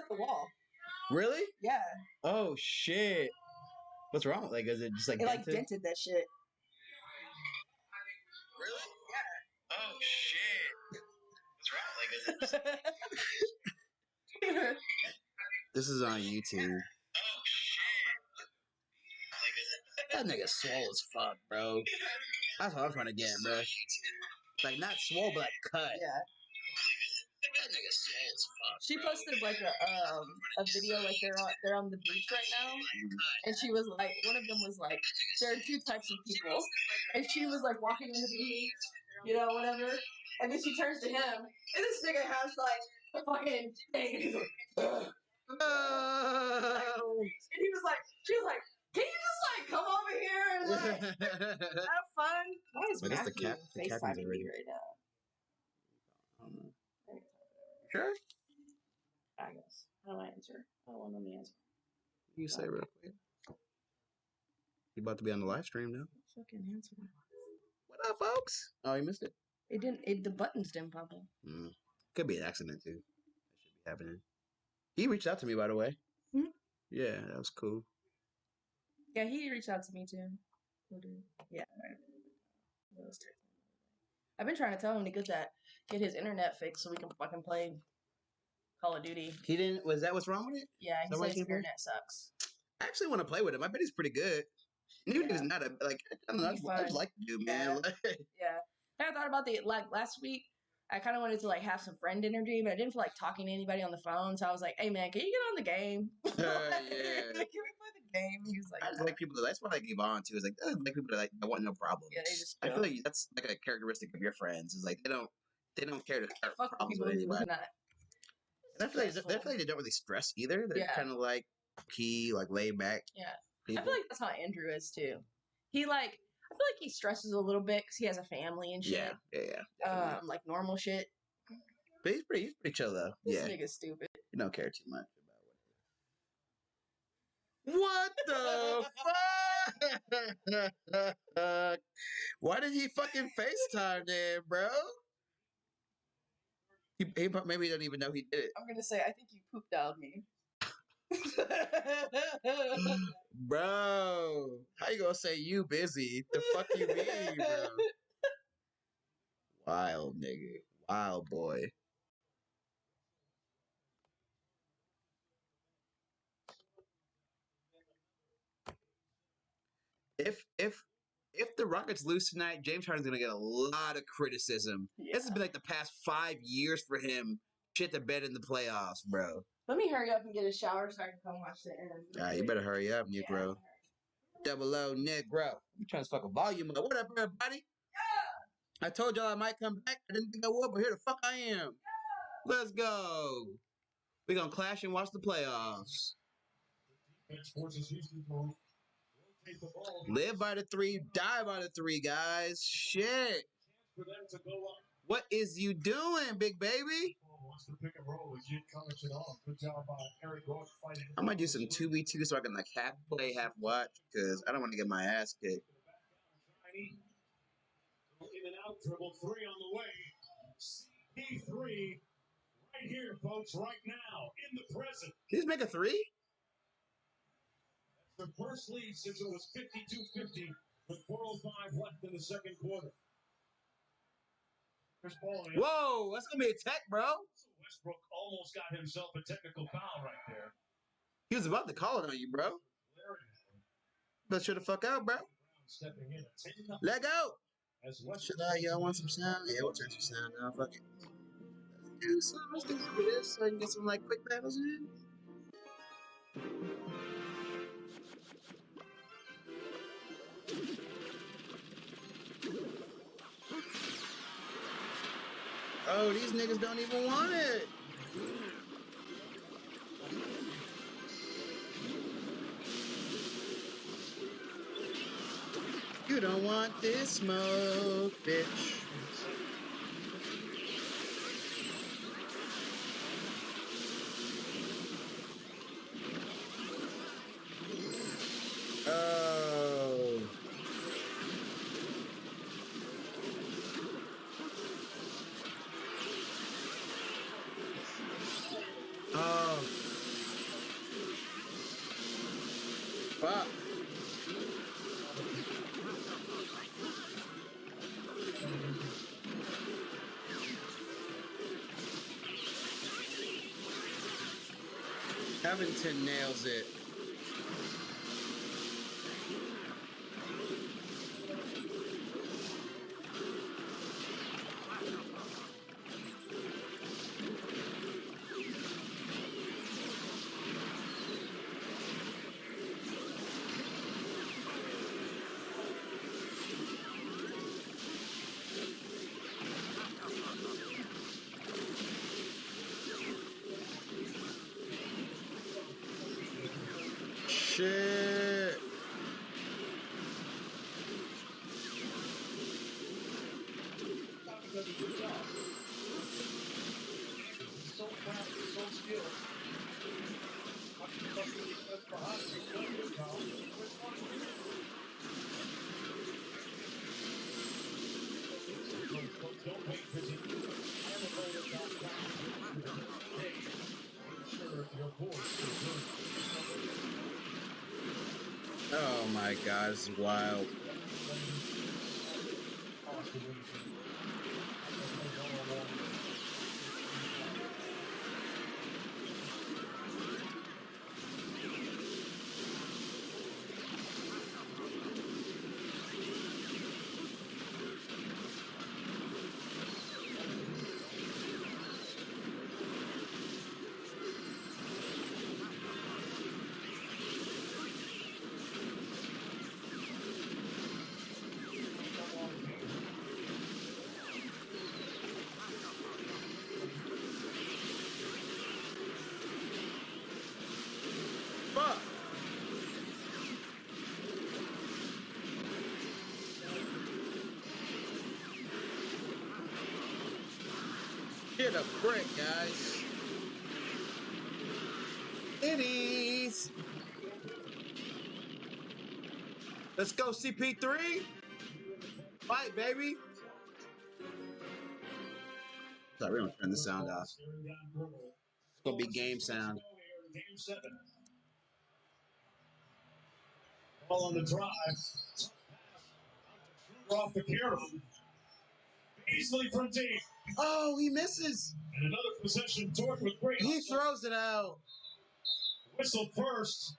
broke the wall. Really? Yeah. Oh shit. What's wrong? Like, is it just like It like dented? dented that shit. Really? Yeah. Oh shit. What's wrong? Like, is it just... This is on YouTube. Oh shit. Like, is it... That nigga swole as fuck, bro. That's what I'm trying to get, bro. Like, not swole, but like cut. Yeah. That nigga swole as fuck. She posted like a video like they're on the beach right now, and she was like, one of them was like, there are two types of people, and she was like walking on the beach, you know, whatever, and then she turns to him, and this nigga has like a fucking thing, and he's like, ugh. No. And he was like, she was like, can you just like come over here and like have fun? Why is But it's Matthew the captain's FaceTiming already. me right now? I don't know. I Sure. I guess. How do I answer? I don't want to let me answer. You say real quick. You about to be on the live stream now. Fucking answer. What up, folks? Oh, you missed it. It didn't. The buttons didn't pop up. Could be an accident too. That should be happening. He reached out to me, by the way. Hmm? Yeah, that was cool. Yeah, he reached out to me too. Yeah. I've been trying to tell him to get his internet fixed so we can fucking play Call of Duty. He didn't. Was that what's wrong with it? Yeah, he said his internet sucks. I actually want to play with him. I bet he's pretty good. And even if he's not I don't know. I'd like to do, man. Yeah. I thought about last week. I kind of wanted to like have some friend energy, but I didn't feel like talking to anybody on the phone. So I was like, "Hey man, can you get on the game? Yeah. Can we play the game?" He was like, I just like people. That's what I give on to. Is like I like people that want no problems. Yeah, they just. I feel like that's like a characteristic of your friends. Is like they don't care to start problems with anybody. And I feel like they don't really stress either. They're kind of like key, like laid back. Yeah, people. I feel like that's how Andrew is too. I feel like he stresses a little bit because he has a family and shit. Yeah. Like normal shit. But he's pretty chill though. This nigga's stupid. He don't care too much about what the fuck? Why did he fucking FaceTime then, bro? He maybe don't even know he did it. I'm gonna say I think you poop dialed me. Bro, how you gonna say you busy? The fuck you mean, bro? Wild nigga. Wild boy. If the Rockets lose tonight, James Harden's gonna get a lot of criticism. Yeah. This has been like the past 5 years for him. Shit the bed in the playoffs, bro. Let me hurry up and get a shower so I can come watch the end. Alright, you better hurry up, Negro. Double O, Negro. I'm trying to fuck a volume up. What up, everybody? Yeah. I told y'all I might come back. I didn't think I would, but here the fuck I am. Yeah. Let's go. We're gonna clash and watch the playoffs. Live by the 3, die by the 3, guys. Shit. What is you doing, big baby? I might do some 2v2 so I can like half play, half watch, because I don't want to get my ass kicked. In and out, dribble 3 on the way. CP3 right here, folks, right now, in the present. Did he make a 3? The first lead since it was 52-50 with 4:05 left in the second quarter. Whoa, that's going to be a tech, bro. Westbrook almost got himself a technical foul right there. He was about to call it on you, bro. But shut the fuck out, bro. Let go. Should y'all want some sound? Yeah, we'll turn some sound now. Fuck it. Let's do some. Let's get through this so I can get some like quick battles in. Oh, these niggas don't even want it. You don't want this smoke, bitch. Oh. Oh. Fuck. Covington nails it. Shit. So fast, so skilled. Behind you, Tom. Don't wait for the Oh my god, this is wild. Fuck. Get a brick, guys. Itties. Let's go, CP3. Fight, baby. Sorry, we're gonna turn the sound off. It's gonna be game sound. Game 7. Ball on the drive. Off the carry. Easily from deep. Oh, he misses. And another possession. Dort with great. He throws it out. Whistle first.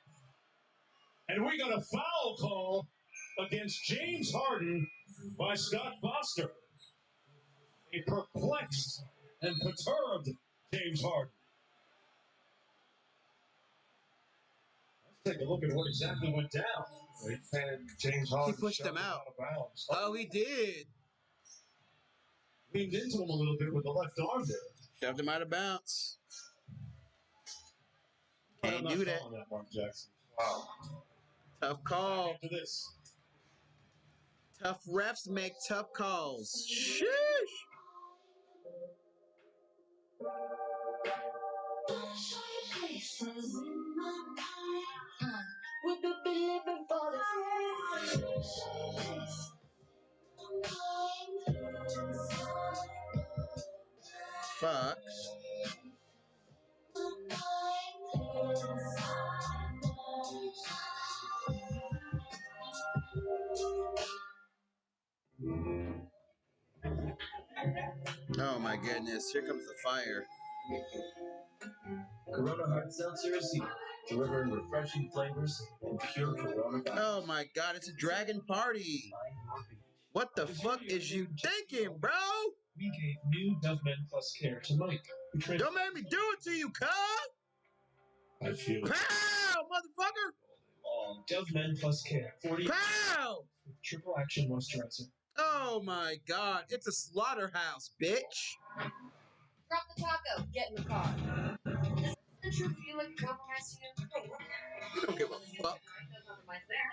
And we got a foul call against James Harden by Scott Foster. A perplexed and perturbed James Harden. Let's take a look at what exactly went down. James Harden. He pushed him out. Of bounds. Oh, he did. Leaned into him a little bit with the left arm there. Shoved him out of bounds. Can't do that. That, Mark Jackson. Wow. Tough call. After this. Tough refs make tough calls. Sheesh. Fuck. Oh my goodness, here comes the fire. Corona Hard Seltzer is here, delivering refreshing flavors and pure Corona vibes. Oh my god, it's a dragon party. What the fuck is you thinking, bro? We gave new Dove Men Plus Care to Mike. Don't make me do it to you, cuz! I feel Pow, motherfucker! Dove Men Plus Care 40 Pow! triple action moisturizer. Oh my god, it's a slaughterhouse, bitch. Drop the taco. Get in the car. Does the truth feel like a compromise to you? Hey, what happened? You don't give a fuck. No compromise there.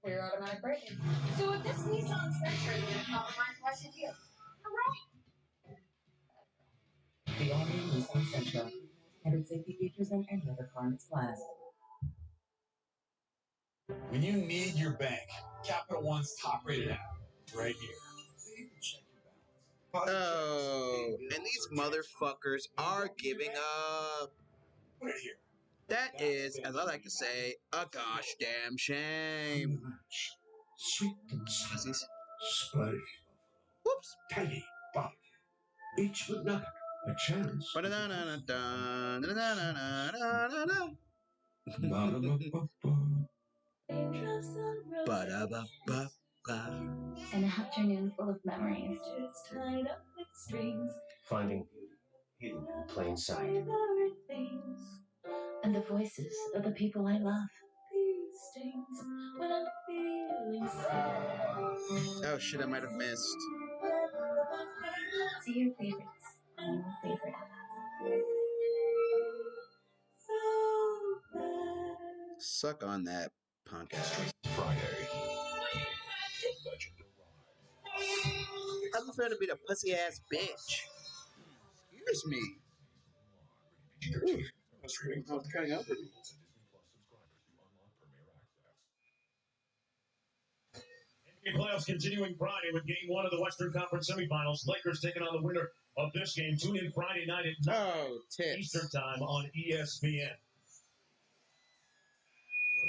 Clear automatic braking. So if this Nissan Sentra is going to compromise, why should you? You're right. The all-new Nissan Sentra. Standard safety features than any other car in its class. When you need your bank, Capital One's top-rated app is right here. Oh, and these motherfuckers are giving up. Put it here. That is, as I like to say, a gosh damn shame. Sweet and salty. Pussies. Splurge. Whoops. Tiny, but each with nugget. A chance. Ba-da-da-da-da-da-da-da-da-da-da. Ba-da-ba-ba-ba. An afternoon full of memories. Tied up with strings. Finding beauty hidden in plain sight. And the voices of the people I love. These stings when I'm feeling sad. Oh shit, I might have missed. See your favorites on your favorite app. Suck on that, punk ass. Friday. I prefer to be the pussy ass bitch. Excuse me. Ooh, I was cutting out for me. NBA playoffs continuing Friday with Game 1 of the Western Conference semifinals. Lakers taking on the winner of this game. Tune in Friday night at 9 Oh, tits. Eastern Time on ESPN.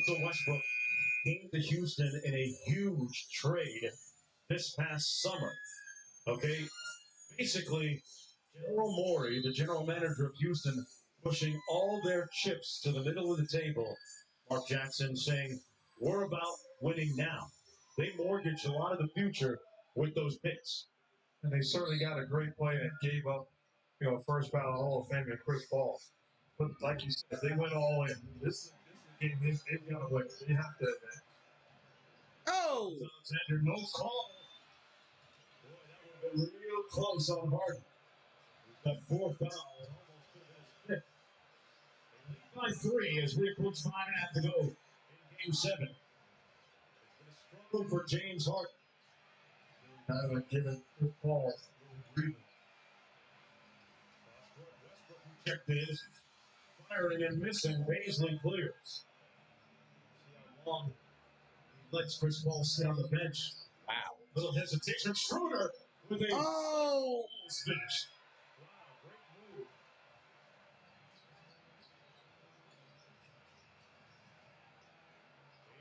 Russell Westbrook came to Houston in a huge trade this past summer. Okay? Basically, General Morey, the general manager of Houston, pushing all their chips to the middle of the table. Mark Jackson saying, we're about winning now. They mortgaged a lot of the future with those picks. And they certainly got a great player that gave up, first ballot Hall of Famer Chris Paul. But like you said, they went all in. This is a game they've got to win. They have to advance. Oh! Alexander, no call. Boy, that would have been real close on Harden. He's got 4 fouls. Almost could have been his 5th. They lead by 3 as we approach 5.5 to go in Game 7. It's been a struggle for James Harden. Haven't given Chris Paul breathing. Westbrook rejected, firing and missing. Paisley clears. See how long he lets Chris Paul sit on the bench. Wow. Little hesitation. Schroeder with a Oh! finish. Wow, great move.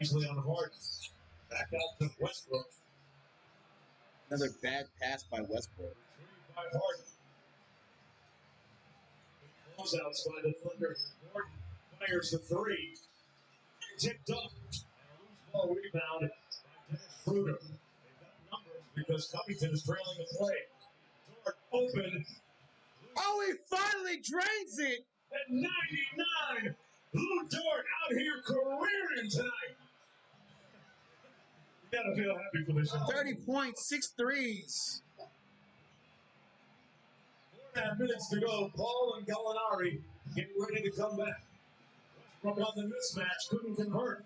Paisley on Harden. Back out to Westbrook. Another bad pass by Westbrook. Retrieved by Harden. Closeouts by the Thunder. Gordon fires the 3. Tipped up. And a loose ball rebound by Dennis Schroeder. They've got numbers because Covington is trailing the play. Dort open. Oh, he finally drains it! At 99. Lou Dort out here careering tonight. You gotta feel happy for this. 30 points, 6 threes. 4.5 minutes to go. Paul and Gallinari getting ready to come back. Westbrook on the mismatch, couldn't convert.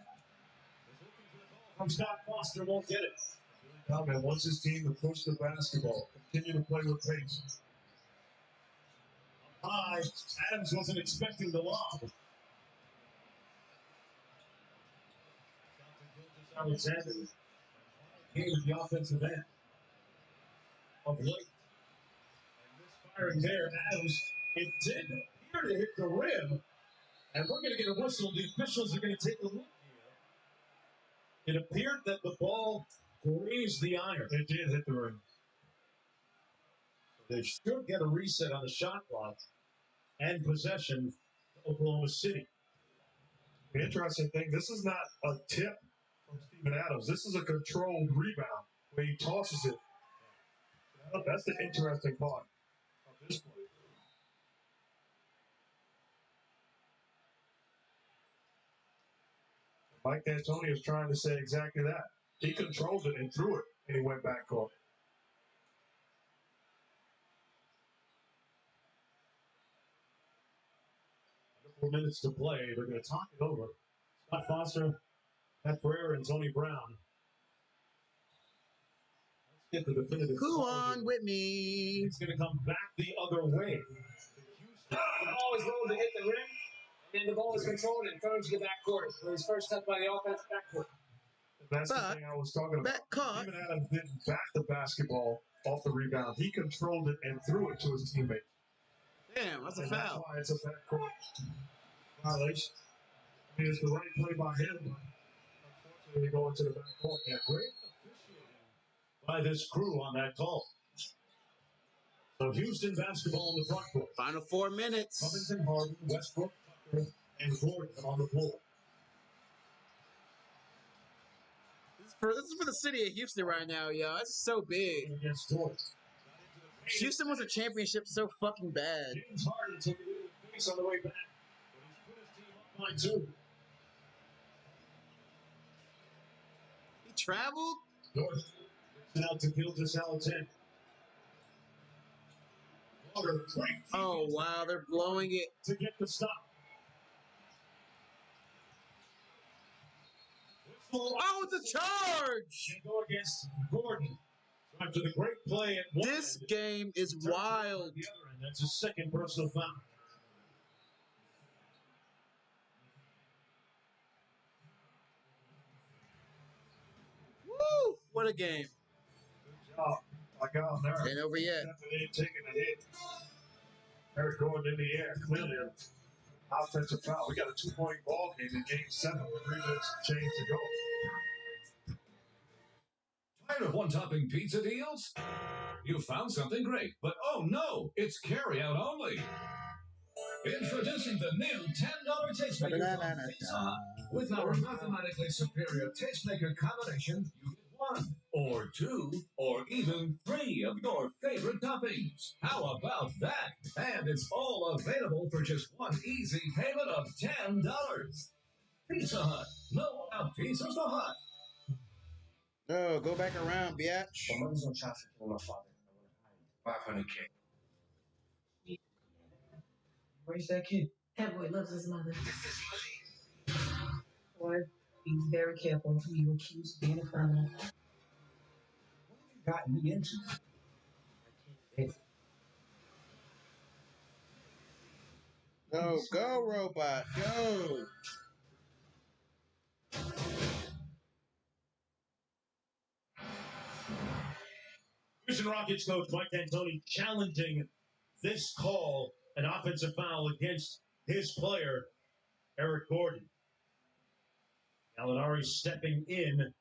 From Scott Foster, won't get it. Man wants his team to push the basketball, continue to play with pace. High, Adams wasn't expecting the lob. Alexander came to the offensive end of late. And misfiring there, Adams, it did appear to hit the rim. And we're going to get a whistle. The officials are going to take a look here. It appeared that the ball grazed the iron. It did hit the rim. They should get a reset on the shot clock and possession to Oklahoma City. The interesting thing, this is not a tip from Steven Adams. This is a controlled rebound where he tosses it. That's the interesting part of this play. Mike D'Antoni is trying to say exactly that. He controlled it and threw it, and he went back court. A couple minutes to play. They're going to talk it over. Scott Foster, Pat Ferrer, and Tony Brown. Let's get the definitive. Who on with me? It's going to come back the other way. The ball is rolled to hit the rim, and the ball is controlled and thrown to the backcourt. It was first touched by the offense backcourt. That's the thing I was talking about. Back caught. Steven Adams didn't back the basketball off the rebound. He controlled it and threw it to his teammate. Damn, that's a And foul. that's why it's a backcourt. violation. I mean, it's the right play by him, but unfortunately, they go into the back court. Yeah, great officiating by this crew on that call. So Houston basketball in the front court. Final 4 minutes. Covington, Harden, Westbrook, Tucker, and Gordon on the floor. This is for the city of Houston right now, yo. That's so big. Against Gordon. Houston wants a championship so fucking bad. James Harden took it in the face on the way back, but he's put his team up by 2. He traveled? Gordon gets it out to Gilgeous Alexander. Water, great. Oh, wow. They're blowing it. To get the stop. Oh, it's a charge! Can go against Gordon. After the great play at one This end, game is turns it on wild. the other end. That's his second personal foul. Woo! What a game. Good job. I got him there. Ain't over yet. Stepping in, taking a hit. Eric Gordon in the air. Clearly an offensive foul. We got a 2-point ball game in game 7 with 3 minutes change to go. Tired of one-topping pizza deals? You found something great, but oh no, it's carry-out only. Introducing the new $10 Tastemaker from Pizza Hut. With our mathematically superior Tastemaker combination, you get 1, or 2, or even 3 of your favorite toppings. How about that? And it's all available for just one easy payment of $10. Pizza Hut. No doubt pizza's the hut. Oh, go back around, biatch. My mother's on child support with my father. I want to hide $500K. Where's that kid? That boy loves his mother. Boy, be very careful who you accuse of being a criminal. What have you gotten me into? I can't Go, robot, go. Houston Rockets coach Mike D'Antoni challenging this call, an offensive foul against his player, Eric Gordon. Gallinari stepping in.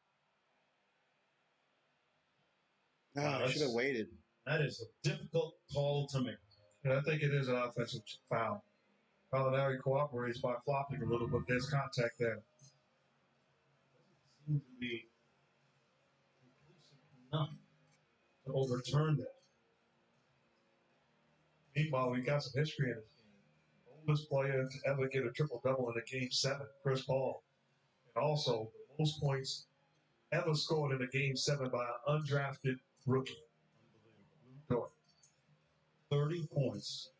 Oh, I should have waited. That is a difficult call to make. And I think it is an offensive foul. Gallinari cooperates by flopping a little, but there's contact there. Seems to be enough to overturn that. Meanwhile, we got some history in this game. Oldest player to ever get a triple-double in a game 7, Chris Paul. And also, the most points ever scored in a game 7 by an undrafted rookie. Unbelievable. 30 points.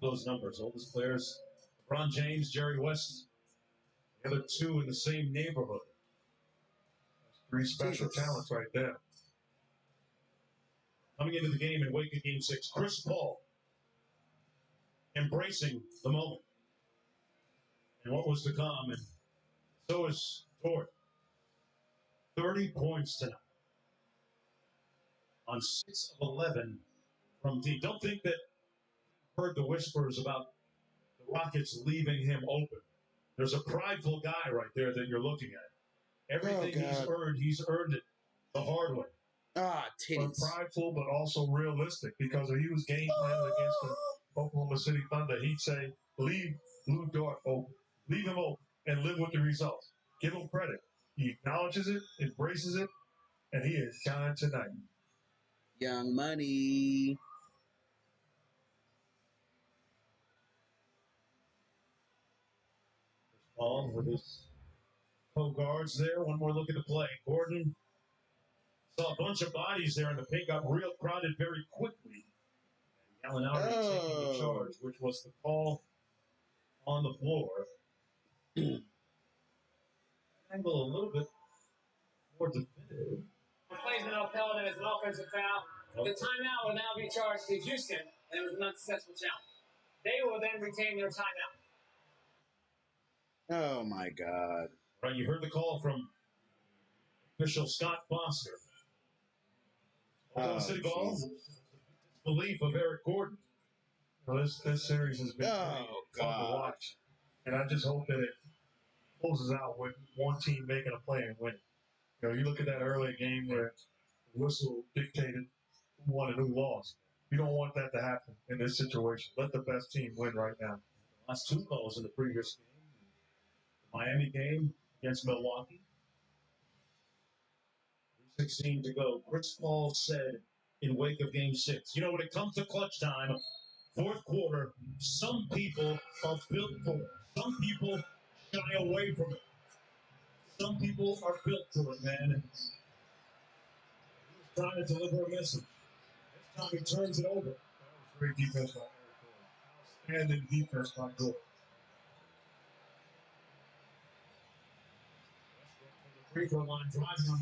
Look at those numbers. Oldest players, LeBron James, Jerry West. The other 2 in the same neighborhood. 3 special talents right there. Coming into the game in Wake of Game 6, Chris Paul embracing the moment and what was to come, and so is Dort. 30 points tonight on 6 of 11 from deep. Don't think that you heard the whispers about the Rockets leaving him open. There's a prideful guy right there that you're looking at. Everything he's earned it the hard way. Ah, titties. Prideful, but also realistic, because if he was game planning against the Oklahoma City Thunder, he'd say, leave Lou Dort open. Leave him open and live with the results. Give him credit. He acknowledges it, embraces it, and he is shining tonight. Young Money. Paul with his co-guards there. One more look at the play. Gordon saw a bunch of bodies there, and the paint got real crowded very quickly. And Gallinari taking the charge, which was the call on the floor. Angle a little bit more definitive. The play's been upheld as an offensive foul. The timeout will now be charged to Houston, and it was an unsuccessful challenge. They will then retain their timeout. Oh, my God. Right, you heard the call from official Scott Foster. Oklahoma City ball. Belief of Eric Gordon. Well, this series has been fun to watch, and I just hope that it closes out with one team making a play and winning. You know, you look at that early game where the whistle dictated who won and who lost. You don't want that to happen in this situation. Let the best team win right now. Last two calls in the previous game. The Miami game against Milwaukee. 16 to go. Chris Paul said in wake of game 6, you know, when it comes to clutch time, fourth quarter, some people are built for it. Some people shy away from it. Some people are built for it, man. He's trying to deliver a message. This time he turns it over. Great defense by Eric Gordon. Outstanding defense by Gordon. Free throw line driving on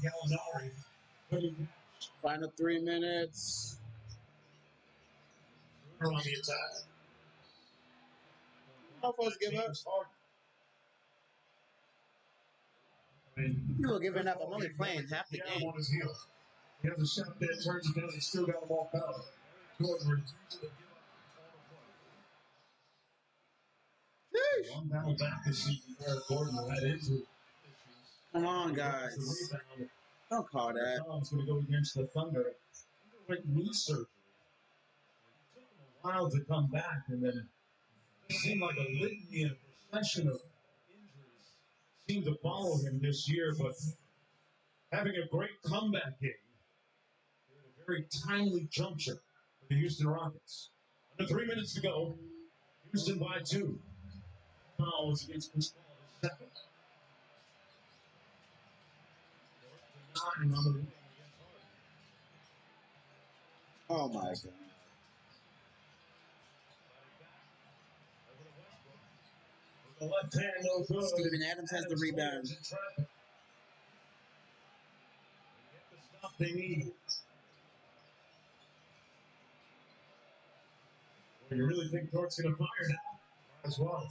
Gallinari. Final 3 minutes. On the attack. Motherfuckers give up. People giving up. I'm only playing half the game. On his heels. He has a shot that turns it down. He still got the ball out. Jordan refuses to give up One battle back this season. Eric Gordon had injury. Come on, guys. Don't call that. Tom's going to go against the Thunder. Like knee surgery. It took him a while to come back, and then it seemed like a litany and procession of injuries seemed to follow him this year, but having a great comeback game at a very timely juncture for the Houston Rockets. Under 3 minutes to go. Houston by 2. Fouls against Chris Paul, his second. 9 on the wing. Oh my God. The left hand, no good. Steven Adams has the rebound. Get the stop they need. Well, you really think Dort's going to fire now? as well.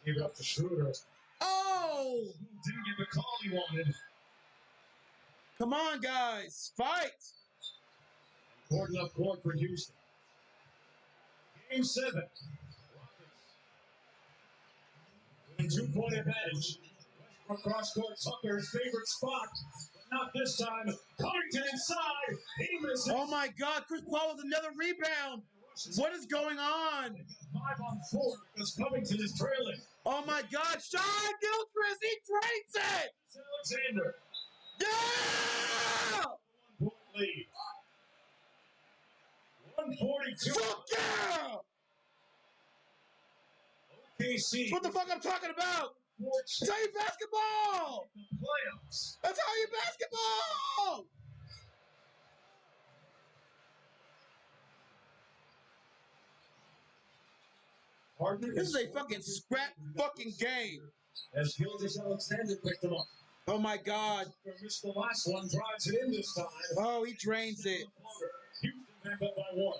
Gave it up to Schroeder. Oh! Didn't get the call he wanted. Come on, guys. Fight! Gordon up court for Houston. Game 7. Rockets. With a 2-point advantage. Across court, Tucker's favorite spot. But not this time. Covington inside. He misses. Oh my God, Chris Paul with another rebound. What is going on? 5 on 4 because Covington is trailing. Oh my God, Sean Gilchrist, he drains it! Alexander. Yeah! 1-point lead. 142. Fuck yeah! OKC. What the fuck I'm talking about? That's how you basketball! Playoffs. That's how you basketball! This is a fucking scrap fucking game. As Gilgis Alexander picked him up. Oh my God. Missed the last one, drives it in this time. Oh, he drains it. Houston back up by 1.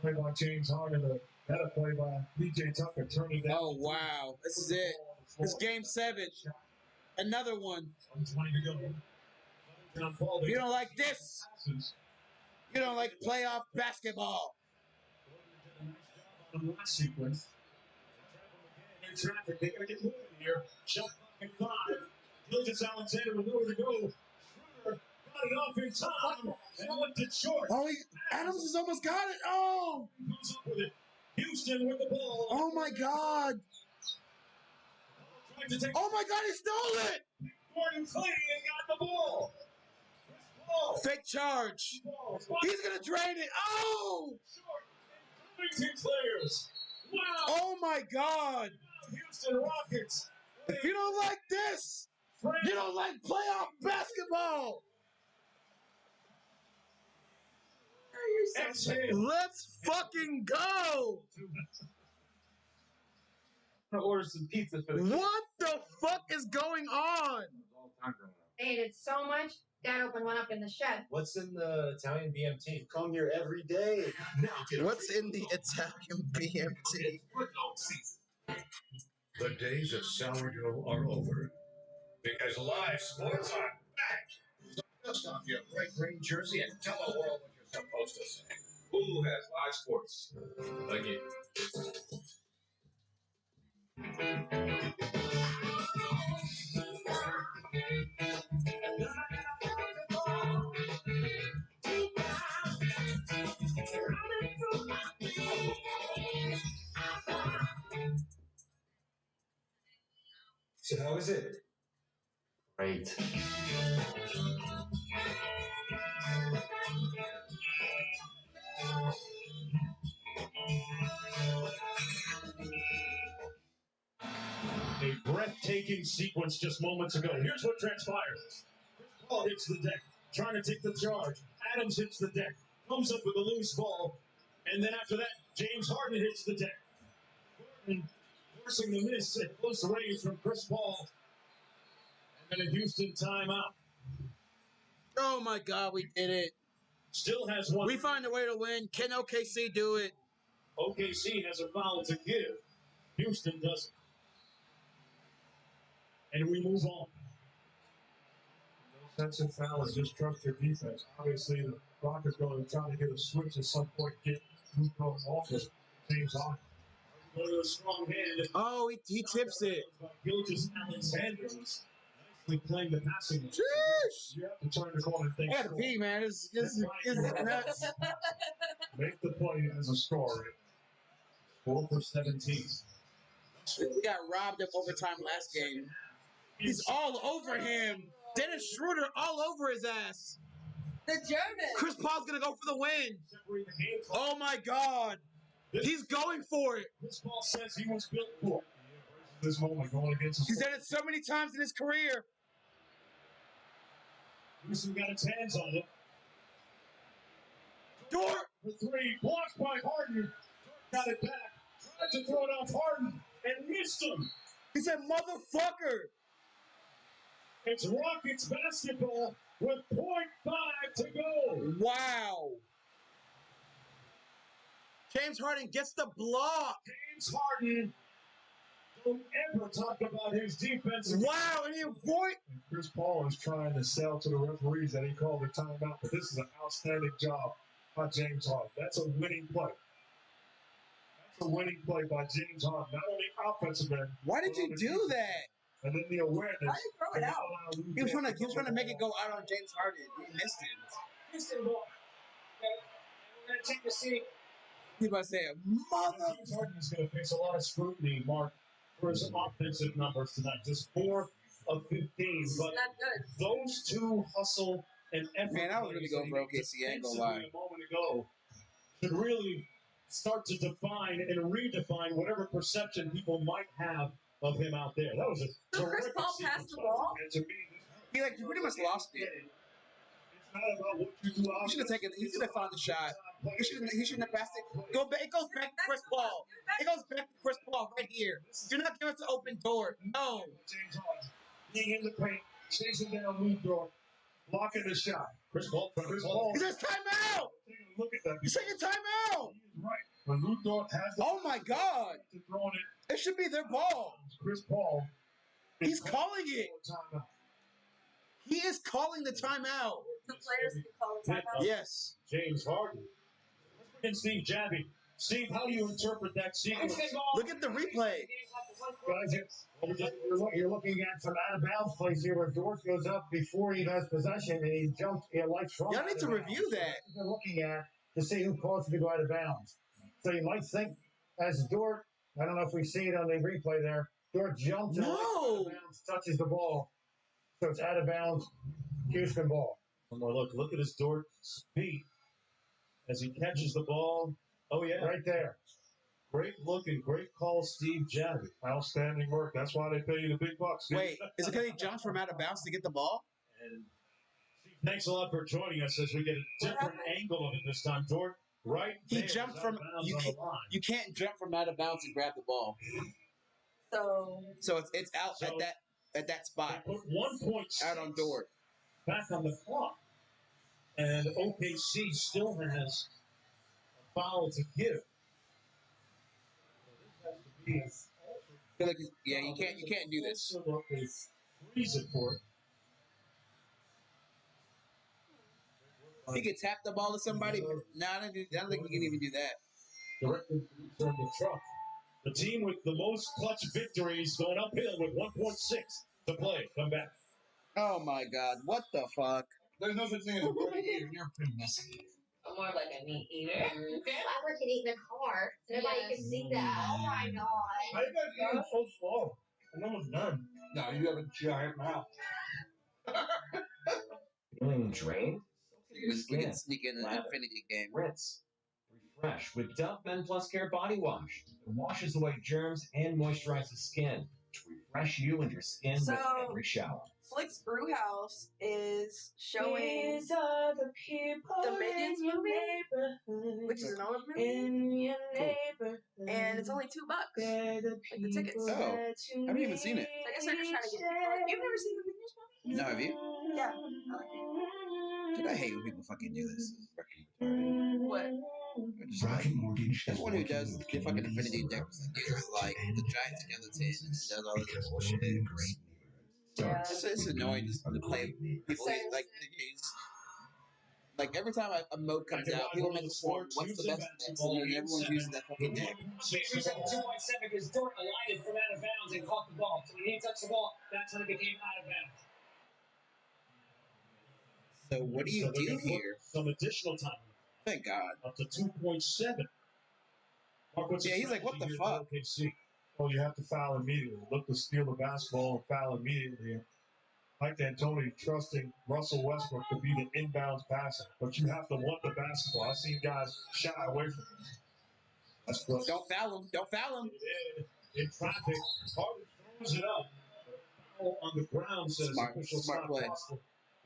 Play by James Harden. That a play by PJ Tucker. Turn it down. Oh wow. This is it. It's game 7. Another one. 1:20 to go. You don't like this. You don't like playoff basketball. On the last sequence. In traffic, they gotta get moving here. Shot clock at 5. Gilgis Alexander with nowhere to go. Schroeder got it off in time and went to short. Oh, Adams has almost got it. Oh. Comes up with it. Houston with the ball. Oh my God. Oh my God, he stole it. Gordon clean and got the ball. Fake charge. He's gonna drain it. Oh. Covington clears. Wow. Oh my God. Houston Rockets. If you don't like this, you don't like playoff basketball. Let's fucking go. I'm gonna order some pizza for the What the fuck is going on? They ate it so much, Dad opened one up in the shed. What's in the Italian BMT? Come here every day. What's in the Italian BMT? The days of sourdough are over. Because live sports are back. Dust off your bright green jersey and tell the world what you're supposed to say. Hulu has live sports. Again. So how is it? Great. A breathtaking sequence just moments ago. Here's what transpired. Paul hits the deck, trying to take the charge. Adams hits the deck, comes up with a loose ball, and then after that, James Harden hits the deck. Gordon forcing the miss at close range from Chris Paul. And then a Houston timeout. Oh my God, we did it. Still has one. We find a way to win. Can OKC do it? OKC has a foul to give. Houston doesn't. And we move on. No sense in foul is just trust your defense. Obviously, the Rockets going to try to get a switch at some point, get Luka off his team's on. Go to a strong hand. Oh, he tips it. Gilgeous Alexander was nicely playing the passing lane. Sheesh. You have to turn the corner and think. I gotta pee, man. This is nuts. Make the play as a scorer. 4 for 17. We got robbed of overtime last game. He's all over him. Dennis Schroeder all over his ass. The German. Chris Paul's gonna go for the win. Oh my God. He's going for it. Chris Paul says he was built for it. This moment going against He's done it so many times in his career. Houston got its hands on it. Dort. For three, blocked by Harden. Got it back. Tried to throw it off Harden and missed him. He said, motherfucker. It's Rockets basketball with 0.5 to go. Wow. James Harden gets the block. James Harden. Don't ever talk about his defense. Wow, and he avoid. Chris Paul is trying to sell to the referees that he called a timeout, but this is an outstanding job by James Harden. That's a winning play. That's a winning play by James Harden. Not only offensive man. Why did you do that? And then the awareness. Why did you throw it out? He was trying to make it go out on James Harden. He missed it. Houston ball. Okay. We're going to take the seat. He about to say, mother. James Harden is going to face a lot of scrutiny, Mark, for his offensive numbers tonight. Just 4 of 15. But Not good. those two hustle and effort. Man, I was really going for OKC. I ain't gonna lie. A moment ago should really start to define and redefine whatever perception people might have of him out there. That was a So Chris terrific Paul sequence. passed the ball? And to me, He pretty much lost it. it's not about what you do. He should have taken. He should have found the shot. He shouldn't have passed it. It goes back to Chris Paul. It goes back to Chris Paul right here. You're not giving it to open door. No. James Harden being in the paint, chasing down Luka, blocking the shot. Chris Paul. Chris Paul. He says timeout. Taking a look at that. He's taking timeout. He is right. When Luka has the Oh my God. to throwing it, It should be their ball. Chris Paul. He's calling it. Timeout. He is calling the timeout. The players can call a timeout. Yes. James Harden. And Steve Jabby. Steve, how do you interpret that sequence? Houston ball. Look at the replay. Guys, you're looking at some out of bounds plays here where Dort goes up before he has possession and he jumps. Lights from. Y'all need to review that. They're looking at to see who caused him to go out of bounds. So you might think as Dort, I don't know if we see it on the replay there. Dort jumps and out of bounds, touches the ball, so it's out of bounds. Houston ball. One more look. Look at his Dort feet as he catches the ball. Oh yeah, Right there. great look and great call, Steve Jabby. Outstanding work. That's why they pay you the big bucks. Wait, is it because he jumps from out of bounds to get the ball? And thanks a lot for joining us as we get a different angle of it this time. Dort, right? He there, jumped out from. of bounds You on can't. the line. You can't jump from out of bounds and grab the ball. So it's out at that spot. They put 1 point Out on Dort. back on the clock, and OKC still has a foul to give. So this has to be I feel like yeah, you can't do this. Freeze it for it. He could tap the ball to somebody. No, I don't think he can even do that. Directly from the truck. The team with the most clutch victories going uphill with 1.6 to play. Come back. Oh my God! What the fuck? There's no such thing as a pretty eater. You're pretty messy. I'm more like a meat eater. I work in eating a car. Nobody can see that. Oh my god. Why you guys eating so slow? I'm almost done. No, you have a giant mouth. Feeling drained? We can sneak in an Infinity game. Rinse. Refresh with Dove Men Plus Care Body Wash. It washes away germs and moisturizes skin to refresh you and your skin with every shower. Flick's Brewhouse is showing These are the people the Minions in your movie, neighborhood. which is an old movie, In your neighborhood. and it's only $2. They're the Like the tickets. Oh, that I haven't even seen it. I guess they're just trying to get people. You've never seen the Minions movie? No, have you? Yeah. I like it. Dude, I hate when people fucking do this. It's fucking retarded. What? Just like, everyone who does the fucking Infinity deck uses like the giant skeleton and does all this bullshit. Yeah. It's annoying just to play people like every time a mode comes out, people make a form. What's the best deck? And everyone's using that fucking deck. Reason 2.7 because Dort alighted from out of bounds and caught the ball. So when he touched the ball, that's when it became out of bounds. So what do you do here? Some additional time. Thank God. Up to 2.7. Yeah, he's like, what the fuck? Well, you have to foul immediately. Look to steal the basketball and foul immediately. Mike D'Antoni trusting Russell Westbrook to be the inbounds passer, but you have to want the basketball. I've seen guys shy away from it. That's close. Don't foul him. Don't foul him. In traffic, Harden throws it up. Foul on the ground says official smart play.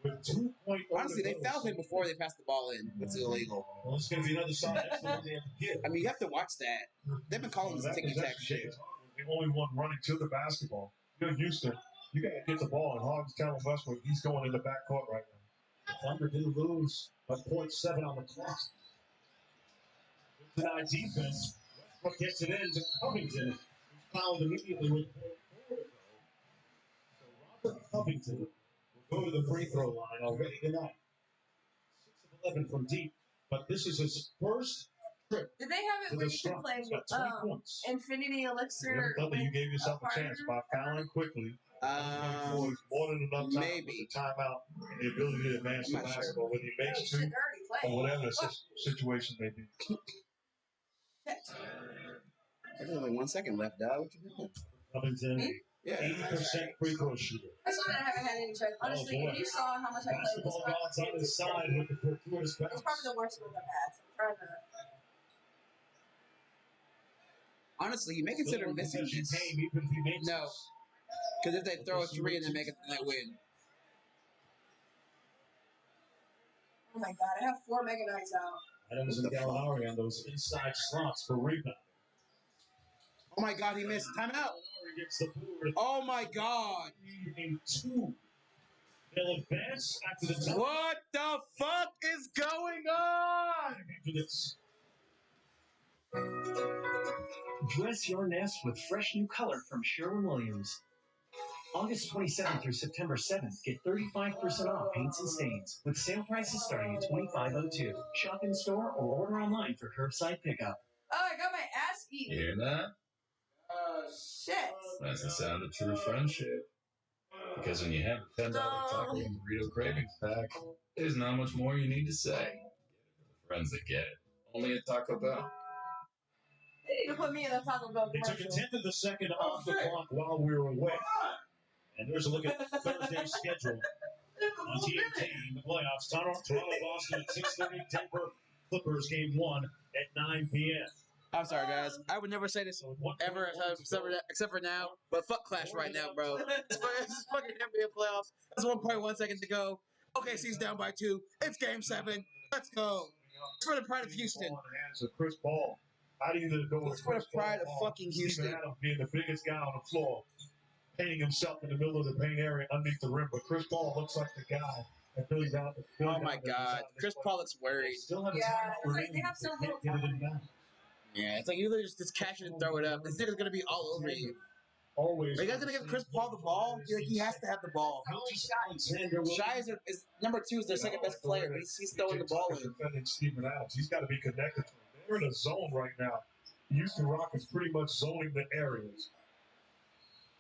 With 2.0. Honestly, they fouled him before they passed the ball in. It's illegal. Well, it's going to be another side. That's what they have to give. I mean, you have to watch that. They've been calling this ticky-tack shit. The only one running to the basketball. You're Houston. You got to get the ball, and Harden's telling Westbrook he's going in the backcourt right now. Thunder didn't lose, but 0.7 on the clock. Tonight defense. Westbrook gets it in to Covington, who's fouled immediately with 0.4 to go. So Robert Covington will go to the free throw line already tonight. 6 of 11 from deep, but this is his first trip. Did they have it where you can play Infinity Elixir? I thought that you gave yourself a chance by fouling quickly. More than enough time maybe. For the timeout and the ability to advance the basketball, whether he makes two or whatever the situation may be. There's only 1 second left, dog. What you doing? Covington, yeah, 80% free throw shooter. That's why I haven't had any tries. Honestly, if you saw how much I played this Basketball gods on his side with the fortuitous pass. it's probably the worst one I've had. So I'm trying to. Honestly, you may consider missing this. No. Because if they throw a three and then make it, then they win. Oh my god, I have 4 Mega Knights out. Adams and Gallinari on those inside slots for rebound. Oh my god, he missed. Timeout. Oh my god. 2. They'll advance after the time. What the fuck is going on? After this. Dress your nest with fresh new color from Sherwin-Williams. August 27th through September 7th, get 35% off paints and stains, with sale prices starting at $25.02. Shop in store or order online for curbside pickup. Oh, I got my ass eaten. You hear that? Shit. That's the sound of true friendship. Because when you have a $10 taco and burrito cravings pack, there's not much more you need to say. Friends that get it. Only at Taco Bell. They need to put me in a Taco Bell They commercial. took a tenth of the second off the clock while we were away. And there's a look at Thursday's schedule. On TNT in the playoffs, Toronto, Boston at 6:30, Denver Clippers game 1 at 9 p.m. I'm sorry, guys. I would never say this ever except for now. But fuck Clash right now, bro. It's fucking NBA playoffs. There's 1.1 seconds to go. OKC's down by 2. It's game 7. Let's go. It's for the pride of Houston. Hands of Chris Paul. I'd either go with It's for the pride of fucking Houston. Steven Adams being the biggest guy on the floor, painting himself in the middle of the paint area underneath the rim. But Chris Paul looks like the guy that Billy's out. Oh my God, Chris Paul looks worried. Yeah, it's like they have so little time. Yeah, it's like you either just catch it and throw it up. This nigga's gonna be all over you. always. Are you guys gonna give Chris Paul the ball? He has to have the ball. Shai is number 2 is their second best player. He's throwing the ball in. Defending Steven Adams. He's got to be connected to him. They're in a zone right now. Houston Rockets pretty much zoning the areas.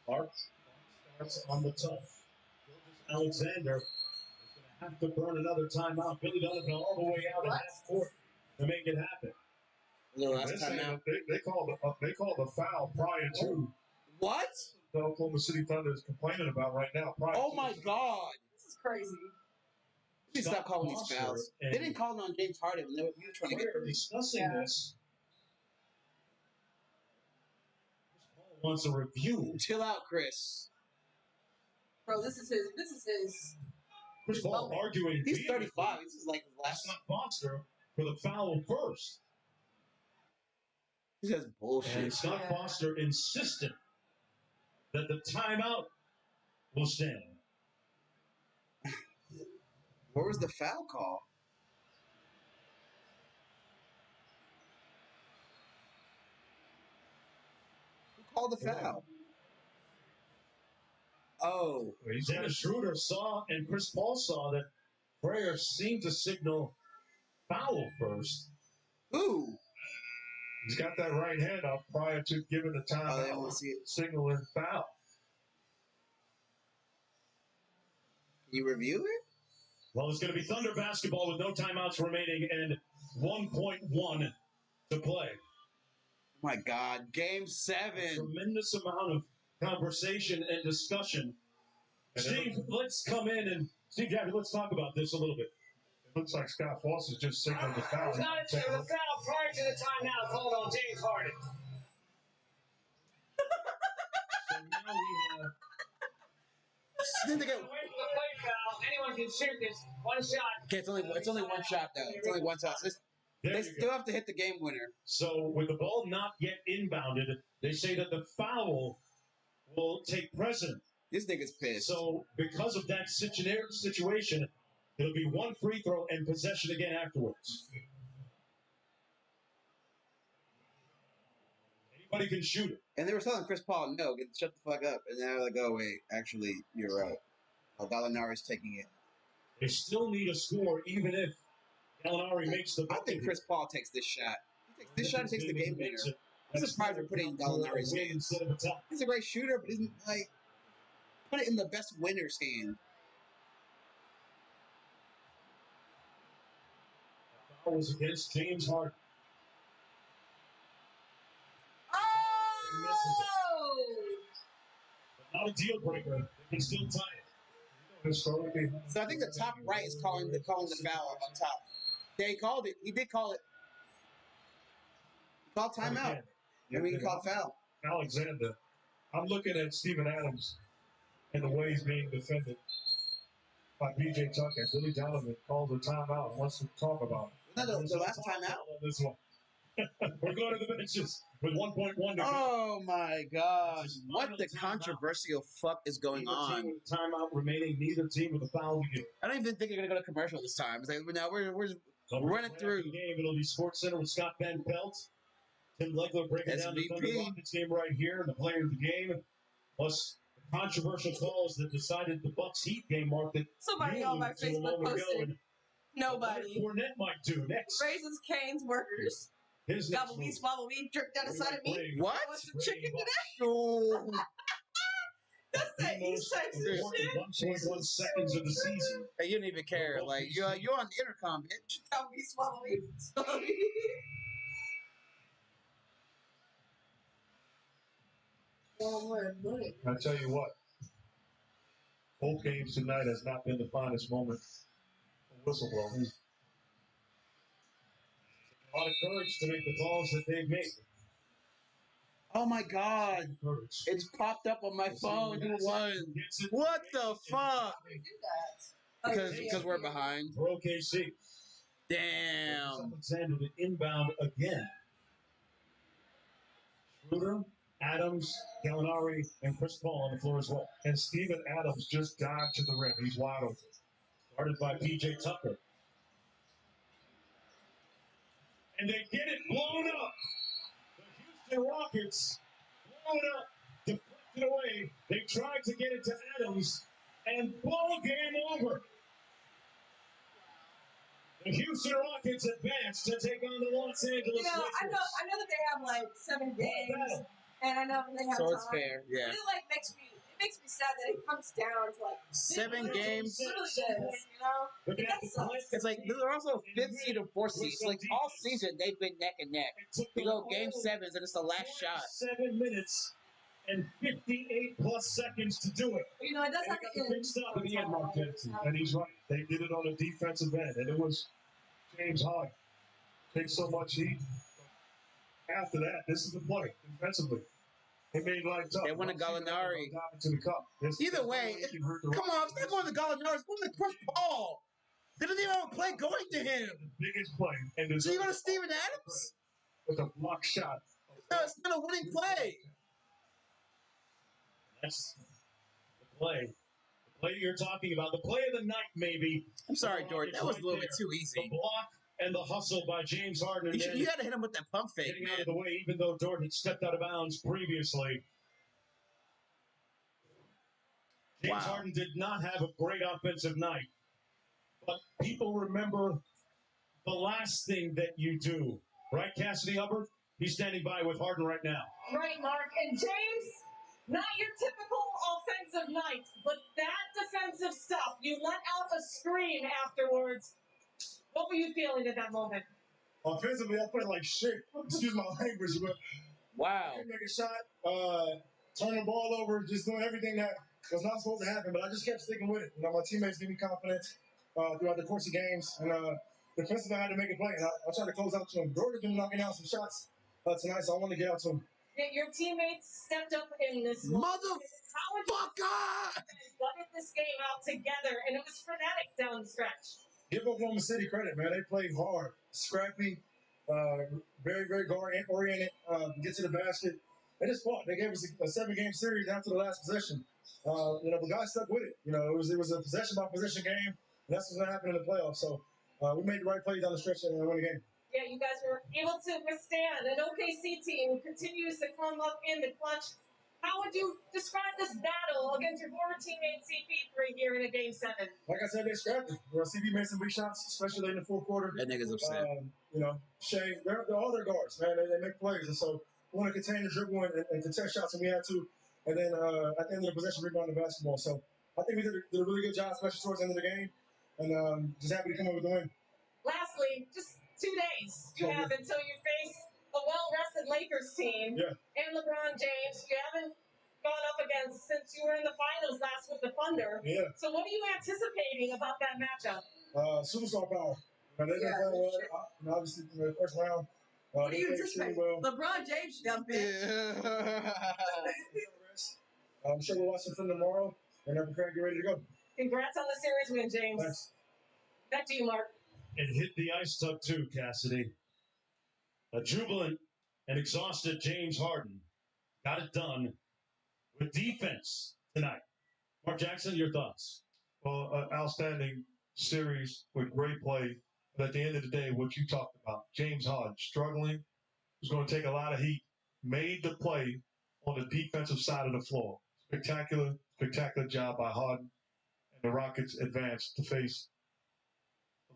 Clark starts on the tough. Alexander is going to have to burn another timeout. Billy Donovan all the way out in half court to make it happen. They called the foul prior to what the Oklahoma City Thunder is complaining about right now. Oh my God, this is crazy. Please stop calling these fouls. They didn't call it on James Harden when they were trying to get discussing this. Wants a review. Chill out, Chris. Bro, this is his. Chris Paul arguing. He's 35. This is like his last. Scott Foster for the foul first. He says bullshit. And Scott Foster insisted that the timeout will stand. Where was the foul call? Who called the foul? Oh. Dennis Schroeder saw and Chris Paul saw that Frayer seemed to signal foul first. Ooh. He's got that right hand up prior to giving the timeout, signaling foul. Can you review it? Well, it's going to be Thunder basketball with no timeouts remaining and 1.1 to play. My God, Game 7. Tremendous amount of conversation and discussion. Steve, let's come in and Steve Jaffe, let's talk about this a little bit. It looks like Scott Foster's just signaling the foul. The foul prior to the timeout called on James Harden. So now we have. Wait for the play foul. Anyone can shoot this. One shot. Okay, it's only one shot though. It's only one shot. They still have to hit the game winner. So with the ball not yet inbounded, they say that the foul will take precedent. This nigga's pissed. So because of that situation, it'll be one free throw and possession again afterwards. Anybody can shoot it. And they were telling Chris Paul, no, shut the fuck up. And now they're like, oh, wait, actually, you're right. Gallinari's taking it. They still need a score, even if Gallinari makes the. I think Chris Paul takes this shot. He takes this shot and takes the game winner. I'm surprised they're putting Gallinari's hands. He's a great shooter, but he's like, put it in the best winner's hand. That was against James Harden. Not a deal breaker. They can still tie it. So I think the top right is calling the foul up on top. Yeah, he called it. He did call it. He called timeout. And we can call foul. Alexander. I'm looking at Steven Adams and the way he's being defended by B.J. Tucker. Billy Donovan called the timeout and wants to talk about it. No, the last timeout? This one. We're going to the benches with 1.1 to go. Oh my gosh. What the controversial fuck is going on? Timeout remaining, neither team with a foul to give. I don't even think they're going to go to commercial this time. It's like, now we're running through. The game. It'll be Sports Center with Scott Van Pelt. Tim Legler breaking down the Thunder Rockets game right here, and the player of the game. Plus, the controversial calls that decided the Bucks Heat game mark that somebody on my Facebook posted. Nobody. Fournette might do next. Raises Cane's workers. Gobble me, swallow me, drip down inside of me. What? What's the chicken today? Oh. That's that East Texas shit. 1.1 seconds of the season. Hey, you don't even care. Like, you're on the intercom, bitch. Gobble me, swallow me, swallow me. I tell you what, both games tonight has not been the finest moment for whistleblowers. A lot of courage to make the calls that they've made. Oh my God. It's popped up on my phone. Who won? What the fuck? Because we're behind. For OKC. Damn. Alexander to inbound again. Schroeder, Adams, Gallinari, and Chris Paul on the floor as well. And Steven Adams just dived to the rim. He's wide open. Started by P.J. Tucker. And they get it blown up. The Houston Rockets blow it up. it away. They tried to get it to Adams, and ball game over. The Houston Rockets advance to take on the Los Angeles You know, Lakers. I know that they have like 7 games, and I know they have So it's time. fair, yeah. But it like makes me sad that it comes down to like 7 games. It really does, you know. That sucks. It's like they're also 5th seed and 4th seed. So like all season they've been neck and neck. They go game 7s and it's the last shot. 7 minutes and 58 plus seconds to do it. You know, it does have to end. Big stop at the end, Mark Jackson. And he's right. They did it on a defensive end, and it was James Harden. Takes so much heat. After that, this is the play defensively. They made life tough. They won a Gallinari. To the cup. Either way, come on, if they're going to Gallinari, it's going to Chris Paul. They didn't even have a play going to him. Biggest play. And so you go to Steven Adams? With a block shot. No, it's not a winning play. That's the play. The play you're talking about. The play of the night, maybe. I'm sorry, Jordan. That was a little bit too easy. The block and the hustle by James Harden. You had to hit him with that pump fake, getting man. out of the way, even though Jordan had stepped out of bounds previously. James Harden did not have a great offensive night. But people remember the last thing that you do. Right, Cassidy Hubbard? He's standing by with Harden right now. Right, Mark. And James, not your typical offensive night, but that defensive stuff. You let out a scream afterwards. What were you feeling at that moment? Offensively, I played like shit. Excuse my language, but wow. I didn't make a shot, turn the ball over, just doing everything that was not supposed to happen. But I just kept sticking with it. You know, my teammates gave me confidence throughout the course of games, and defensively, I had to make a play. And I tried to close out to him. Jordan's been knocking out some shots tonight, so I want to get out to him. Your teammates stepped up in this one. Motherfucker! Gutted this game out together, and it was frenetic down the stretch. Give Oklahoma City credit, man. They played hard, scrappy, very, very guard-oriented, get to the basket. They just fought. They gave us a 7-game series after the last possession. You know, the guys stuck with it. You know, it was a possession-by-possession game, and that's what's going to happen in the playoffs. So we made the right play down the stretch and won the game. Yeah, you guys were able to withstand an OKC team who continues to come up in the clutch. How would you describe this battle against your former teammate CP3 here in a Game 7? Like I said, they scrapped it. You know, CP made some big shots, especially in the fourth quarter. That nigga's upset. You know, Shea, they're all their guards, man. They make plays. And so we want to contain the dribble and contest shots when we had to. And then at the end of the possession, rebound the basketball. So I think we did a really good job, especially towards the end of the game. And just happy to come up with the win. Lastly, just 2 days you have until you face a well-rested Lakers team and LeBron James. You haven't gone up against since you were in the finals last with the Thunder. Yeah. So what are you anticipating about that matchup? Superstar power. They've been playing well. Obviously, in the first round. What do you anticipate? LeBron James jump in. I'm sure we'll watch some film tomorrow and I'm prepared to get ready to go. Congrats on the series win, James. Thanks. Back to you, Mark. And hit the ice tub too, Cassidy. A jubilant and exhausted James Harden got it done with defense tonight. Mark Jackson, your thoughts? Well, outstanding series with great play. But at the end of the day, what you talked about, James Harden struggling, was going to take a lot of heat, made the play on the defensive side of the floor. Spectacular job by Harden. And the Rockets advanced to face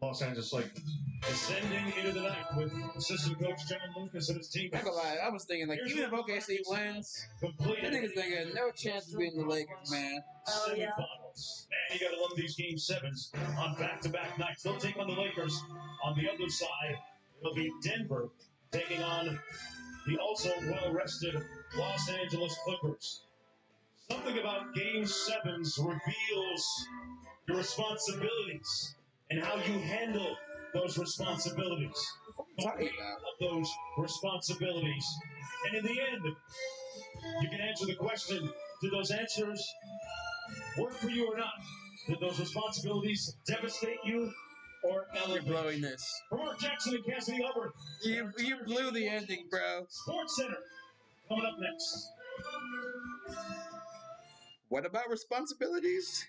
the Los Angeles Lakers. Ascending into the night with assistant coach John Lucas and his team. I'm gonna lie, I was thinking, like, even if OKC wins, that nigga's thinking, no chance of beating the Lakers, man. Oh, yeah. Semifinals. Man, you gotta love these Game 7s on back-to-back nights. They'll take on the Lakers. On the other side, it'll be Denver taking on the also well-rested Los Angeles Clippers. Something about Game 7s reveals your responsibilities and how you handle those responsibilities. Those responsibilities. And in the end, you can answer the question, did those answers work for you or not? Did those responsibilities devastate you or elevate you? You're blowing this. For Mark Jackson and Cassidy Hubbard. You blew the ending, bro. Sports Center coming up next. What about responsibilities?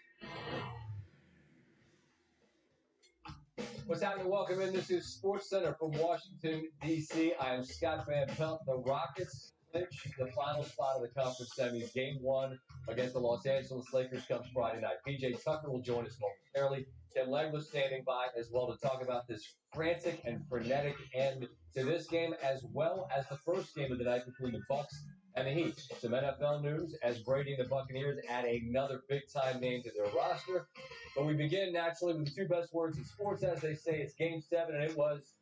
What's happening? Welcome in. This is Sports Center from Washington, D.C. I am Scott Van Pelt. The Rockets clinch the final spot of the conference semis. Game 1 against the Los Angeles Lakers comes Friday night. PJ Tucker will join us momentarily. Tim Legler standing by as well to talk about this frantic and frenetic end to this game, as well as the first game of the night between the Bucks and the Heat. Some NFL news as Brady and the Buccaneers add another big-time name to their roster. But we begin naturally with the two best words in sports, as they say. It's Game 7, and it was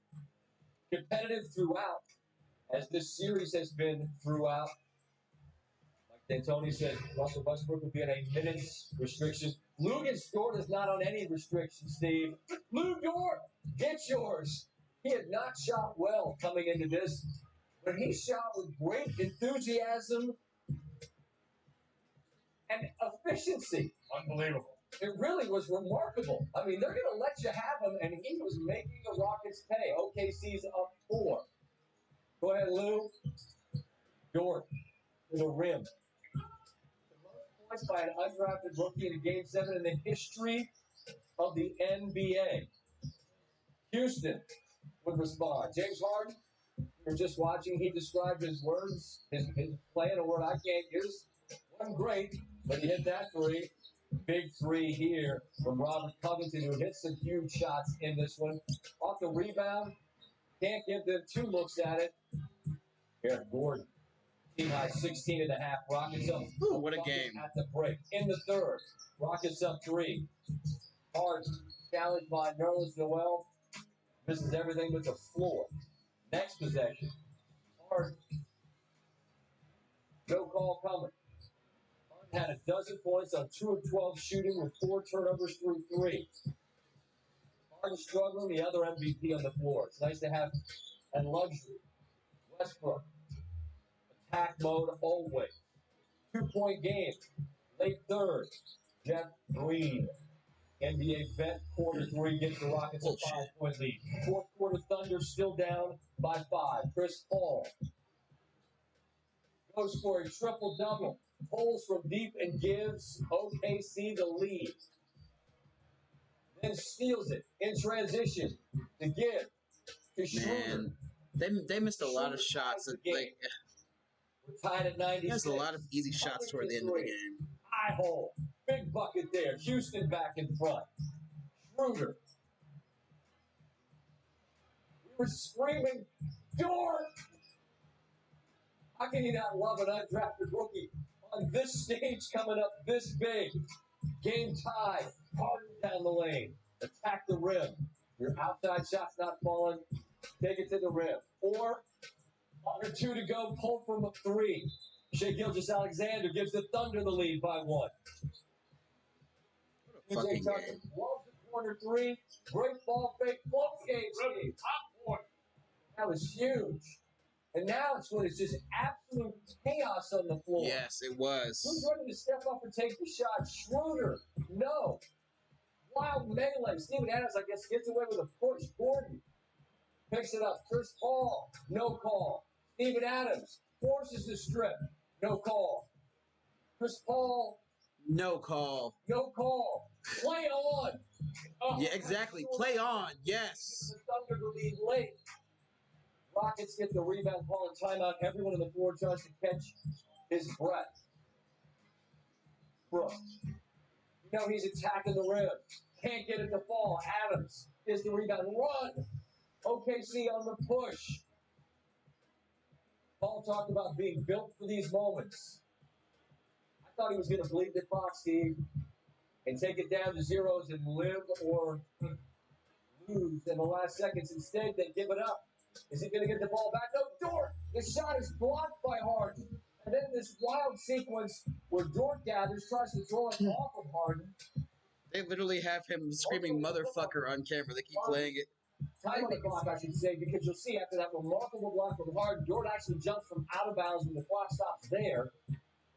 competitive throughout, as this series has been throughout. Like D'Antoni said, Russell Westbrook will be on a minute's restriction. Luguentz Dort is not on any restrictions, Steve. Lou Dort, get yours. He had not shot well coming into this, but he shot with great enthusiasm and efficiency. Unbelievable. It really was remarkable. I mean, they're going to let you have him, and he was making the Rockets pay. OKC's up 4. Go ahead, Lou. Dort to the rim. The most points by an undrafted rookie in a Game 7 in the history of the NBA. Houston would respond. James Harden, we were just watching. He described his words, his play in a word I can't use. Wasn't great, but he hit that three. Big three here from Robert Covington, who hit some huge shots in this one. Off the rebound, can't give them 2 looks at it. Eric Gordon, team high 16.5. Rockets up. Ooh, what a game. At the break. In the third, Rockets up 3. Harden, challenged by Nerlens Noel. This is everything but the floor. Next possession, Harden. No call coming. Had a dozen points on 2 of 12 shooting with 4 turnovers through 3. Harden struggling, the other MVP on the floor. It's nice to have and luxury. Westbrook, attack mode always. 2-point game, late third. Jeff Green, NBA vet, quarter 3 gets the Rockets a 5-point lead. Fourth quarter, Thunder still down by 5. Chris Paul goes for a triple-double. Pulls from deep and gives OKC the lead. Then steals it in transition to give to Schroeder. Man, they missed a lot of shots. We're tied at 96. There's a lot of easy shots toward the end of the game. Eye hole. Big bucket there. Houston back in front. Schroeder. We were screaming, Dort! How can you not love an undrafted rookie on this stage coming up this big? Game tie. Harden down the lane. Attack the rim. Your outside shot's not falling. Take it to the rim. Or, under 2 to go, pull from a 3. Shai Gilgeous-Alexander gives the Thunder the lead by 1. PJ Tucker loves the corner 3. Great ball fake. Close game. Top point. That was huge. And now it's when it's just absolute chaos on the floor. Yes, it was. Who's ready to step up and take the shot? Schroeder. No. Wild melee. Steven Adams, I guess, gets away with a push. Gordon picks it up. Chris Paul. No call. Steven Adams forces the strip. No call. Chris Paul. No call. No call. Play on. Oh, yeah, exactly. Play on. Yes. The Thunder to lead late. Rockets get the rebound, call and timeout. Everyone on the floor tries to catch his breath. Brooks. You know he's attacking the rim. Can't get it to fall. Adams is the rebound. Run! OKC on the push. Paul talked about being built for these moments. I thought he was going to bleed the clock, Steve, and take it down to zeros and live or lose in the last seconds. Instead, they give it up. Is he going to get the ball back? No, Dort. The shot is blocked by Harden. And then this wild sequence where Dort gathers, tries to throw it off of Harden. They literally have him screaming motherfucker on camera. They keep playing it. Time on the clock, I should say, because you'll see after that remarkable block from Harden, Dort actually jumps from out of bounds when the clock stops there.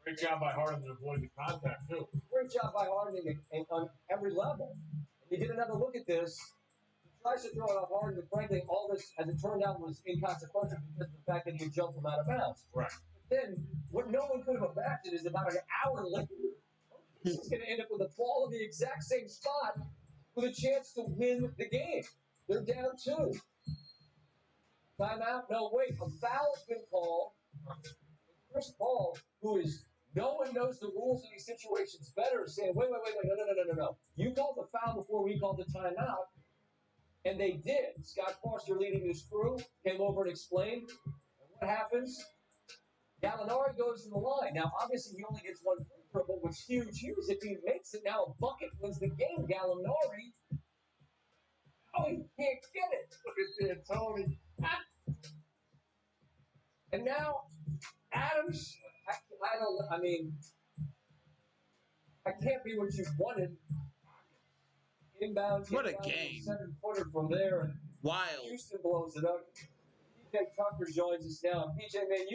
Great job by Harden to avoid the contact, too. Great job by Harden on every level. You get another look at this. Tries to throw it off Harden, but frankly, all this, as it turned out, was inconsequential because of the fact that he jumped from out of bounds. Right. But then, what no one could have imagined is about an hour later, he's going to end up with a ball in the exact same spot with a chance to win the game. They're down 2. Timeout? No, wait. A foul's been called. Chris Paul, who is no one knows the rules in these situations better, saying, wait, no. You called the foul before we called the timeout. And they did. Scott Foster, leading his crew, came over and explained. And what happens? Gallinari goes to the line. Now, obviously, he only gets one free throw, but what's huge here is if he makes it, now a bucket wins the game. Gallinari, he can't get it. Look at Tony. And now, Adams, I can't be what you wanted. Inbound. What a game. 7-footer from there. And wild. Houston blows it up. PJ Tucker joins us now. And PJ, man,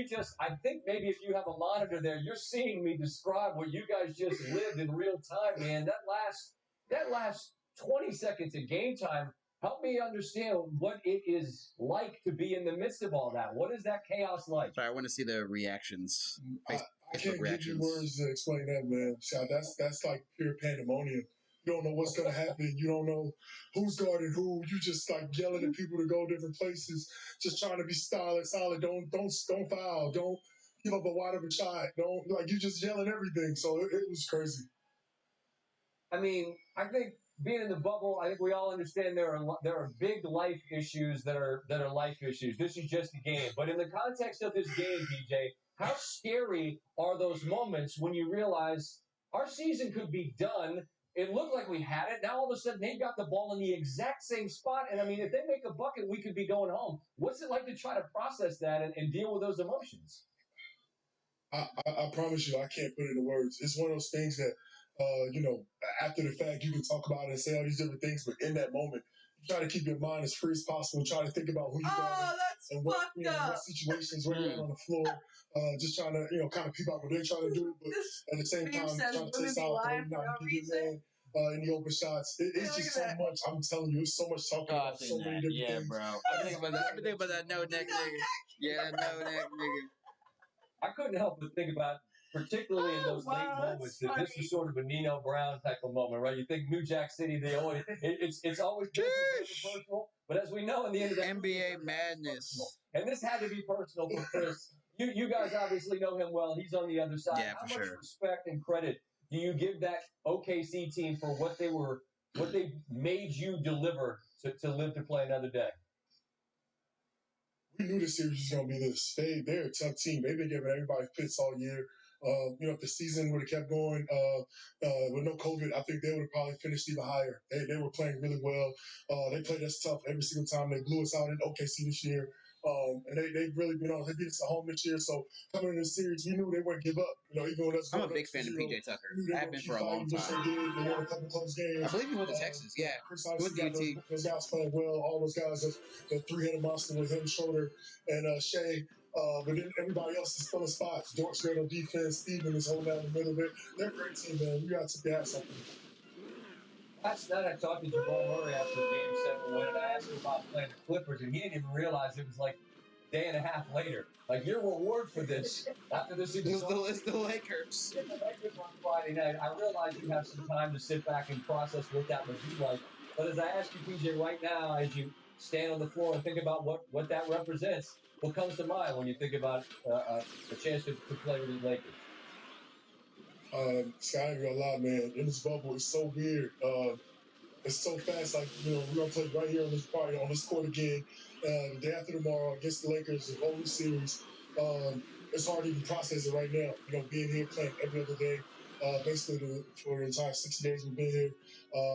I think maybe if you have a monitor there, you're seeing me describe what you guys just lived in real time, man. That last 20 seconds of game time, help me understand what it is like to be in the midst of all that. What is that chaos like? Sorry, I want to see the reactions. I can't give you words to explain that, man. Scott, that's like pure pandemonium. You don't know what's going to happen. You don't know who's guarding who. You just like yelling at people to go different places, just trying to be solid. Don't foul. Don't give up a wide open shot. You just yelling everything. So it was crazy. I mean, I think being in the bubble, I think we all understand there are big life issues that are life issues. This is just a game. But in the context of this game, DJ, how scary are those moments when you realize our season could be done? It looked like we had it. Now all of a sudden they got the ball in the exact same spot. And I mean, if they make a bucket, we could be going home. What's it like to try to process that and deal with those emotions? I promise you, I can't put it into words. It's one of those things that, after the fact, you can talk about it and say all these different things, but in that moment, you try to keep your mind as free as possible. Try to think about who you are and what situations where you're on the floor. Just trying to, kind of peep out what they're trying to do, but at the same time, trying to stay solid, not give your man any open shots. It's just so much. I'm telling you, it's so much talking about so many different things. Bro. Everything about that no neck nigga. Yeah, no neck nigga. I couldn't help but think about, particularly in those late moments, that this is sort of a Nino Brown type of moment, right? You think New Jack City, it's always personal, but as we know, in the end of the NBA madness, and this had to be personal for Chris. You guys obviously know him well. He's on the other side. Yeah, How much respect and credit do you give that OKC team for what they made you deliver to live to play another day? We knew the series was going to be this. They're a tough team. They've been giving everybody fits all year. If the season would have kept going with no COVID, I think they would have probably finished even higher. They were playing really well. They played us tough every single time. They blew us out in OKC this year. And they've really been on. They beat us at home this year. So coming in the series, we knew they wouldn't give up. Even when us. I'm a big fan of PJ Tucker. I've been for a long time. They won a couple close games. I believe he went to Texas. Yeah. Chris obviously got those guys playing well. All those guys, the three-headed monster with him, Schroeder, and Shea. But then everybody else is filling spots. Dort's great on defense. Steven is holding down the middle of it. They're a great team, man. You got to take your hats off them. Last night I talked to Jamal Murray after Game 7 win, and I asked him about playing the Clippers, and he didn't even realize it was like a day and a half later. Like, your reward for this, after this season, it's the Lakers. It's the Lakers on Friday night. I realize you have some time to sit back and process what that would be like. But as I ask you, PJ, right now, as you stand on the floor and think about what that represents, what comes to mind when you think about a chance to play with the Lakers? Scott, I ain't gonna lie, man. In this bubble, it's so weird. It's so fast. Like, we're gonna play right here on this party, on this court again. The day after tomorrow against the Lakers, the whole series. It's hard to even process it right now. Being here playing every other day, basically for the entire 60 days we've been here,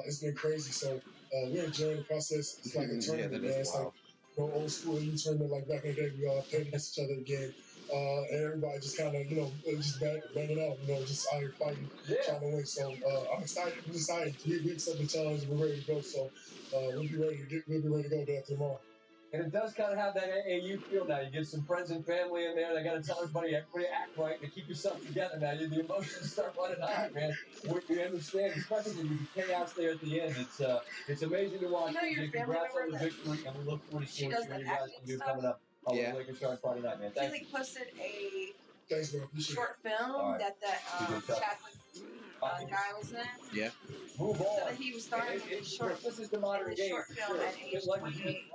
it's been crazy. So we're enjoying the process. It's like a tournament, man. It's like old school tournament, like back in the day. We all played against each other again. And everybody just kind of, just banging out, just out here fighting, trying to win. So I'm excited. I'm excited. We accept the challenge. We're ready to go. So we'll be ready to go day after tomorrow. And it does kind of have that AAU feel now. You get some friends and family in there. They got to tell everybody act right to keep yourself together now. The emotions start running high, man. We understand, especially with the chaos there at the end. It's amazing to watch. Congrats on the victory, and we look forward to seeing what you guys can do coming up. Yeah. Lakers start Friday night, man. Thanks. He posted a Thanks, bro. short film that Chadwick guy was in. Yeah. Move on. So that he was starting his short. This is the modern game. Short film at age 28.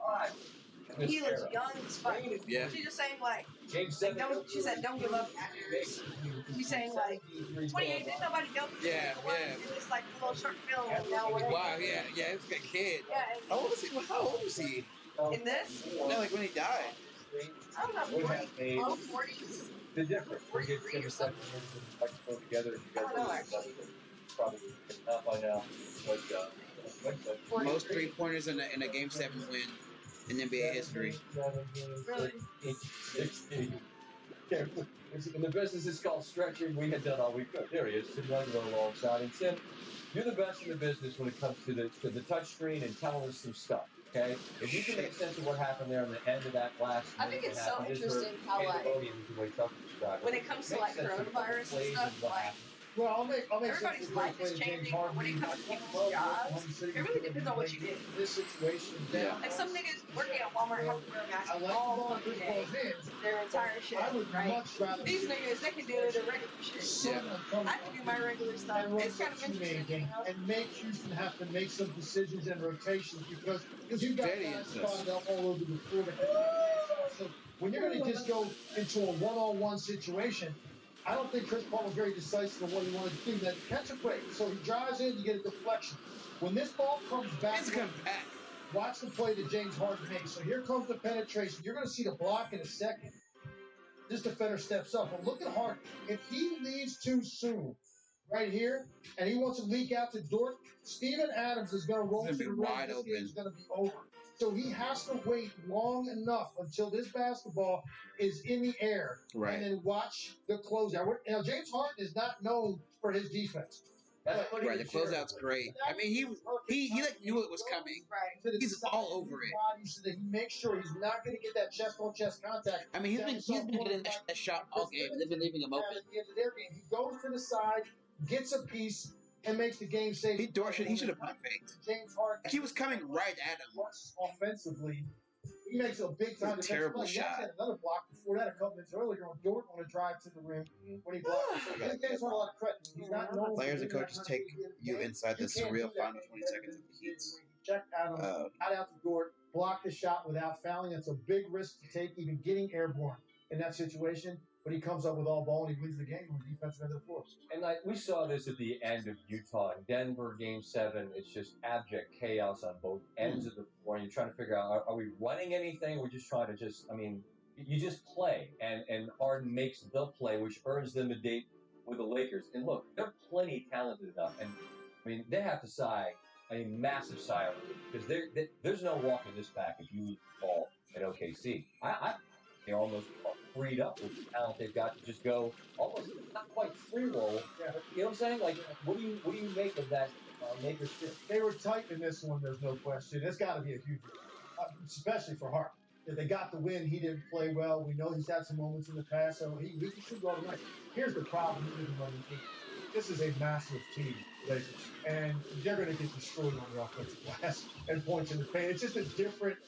he looks young as fuck. Yeah. She's just saying like, Game 7. she said don't give up actors. She's saying like 28 didn't nobody know. Yeah. It's just like a little short film and now whatever. Wow. Yeah. It's a kid. Yeah. How old was he? In this? No, like when he died. I don't know. 40s. Low 40s. The difference. We get 7 seconds and microphone together. I don't know actually. Probably not by now. But, Most 3-pointers in a Game 7 win in NBA history. Really? 16. Okay, in the business is called stretching. We had done all we could. There he is, Tim Legler alongside. And Tim, you're the best in the business when it comes to the touch screen and telling us some stuff. Okay, if you can make sense of what happened there on the end of that last. I think it's so interesting how like when it comes to like coronavirus and stuff, like. Well, I'll make everybody's life is changing, but when it comes to people's jobs, it really depends on what you do. This situation, like some niggas working at Walmart have to wear a mask all fucking day, their entire shit, right? These niggas, they can do their regular shit. Yeah. I can do my regular stuff. It's kind of interesting, you know? And make Houston have to make some decisions and rotations because you've got guys spotted up all over the floor. So when you're going to just go into a one-on-one situation, I don't think Chris Paul was very decisive on what he wanted to do. That catch a break. So he drives in, you get a deflection. When this ball comes back, watch the play that James Harden makes. So here comes the penetration. You're going to see the block in a second. This defender steps up. But look at Harden. If he leaves too soon, right here, and he wants to leak out to Dort, Steven Adams is going to roll to the right. This game's going to be over. So he has to wait long enough until this basketball is in the air, and then watch the closeout. Now, James Harden is not known for his defense. Right, the closeout's great. I mean, he like knew it was coming. Right, he's all over it. So that he makes sure he's not going to get that chest-on-chest contact. I mean, he's been getting a shot all game. They've been leaving him open. At the end of their game, he goes to the side, gets a piece, and makes the game safe. He should have pump faked. James Harden. He was coming right at him. Offensively, he makes a big time terrible shot. He had another block before that a couple minutes earlier on Dort on a drive to the rim when he blocked. So he gets a lot of credit. He's not known. Players and coaches take you inside the surreal final 20 seconds of the Heat. Check Adams, out to Dort, block the shot without fouling. That's a big risk to take, even getting airborne in that situation. But he comes up with all ball and he wins the game with defensive end of the floor. And like we saw this at the end of Utah and Denver, Game 7. It's just abject chaos on both ends of the floor. And you're trying to figure out, are we running anything? We're just trying to you just play. And Harden makes the play, which earns them a date with the Lakers. And look, they're plenty talented enough. And I mean, they have to sigh a massive sigh of relief because there's no walking this back if you lose the ball at OKC. They're almost freed up with the talent they've got to just go almost not quite free roll. Yeah. You know what I'm saying? Like, what do you make of that Lakers team? They were tight in this one. There's no question. It's got to be a huge, especially for Hart. If they got the win, he didn't play well. We know he's had some moments in the past, so he should go tonight. Here's the problem with the running team. This is a massive team, Lakers, and they're going to get destroyed on the offensive glass and points in the paint. It's just a different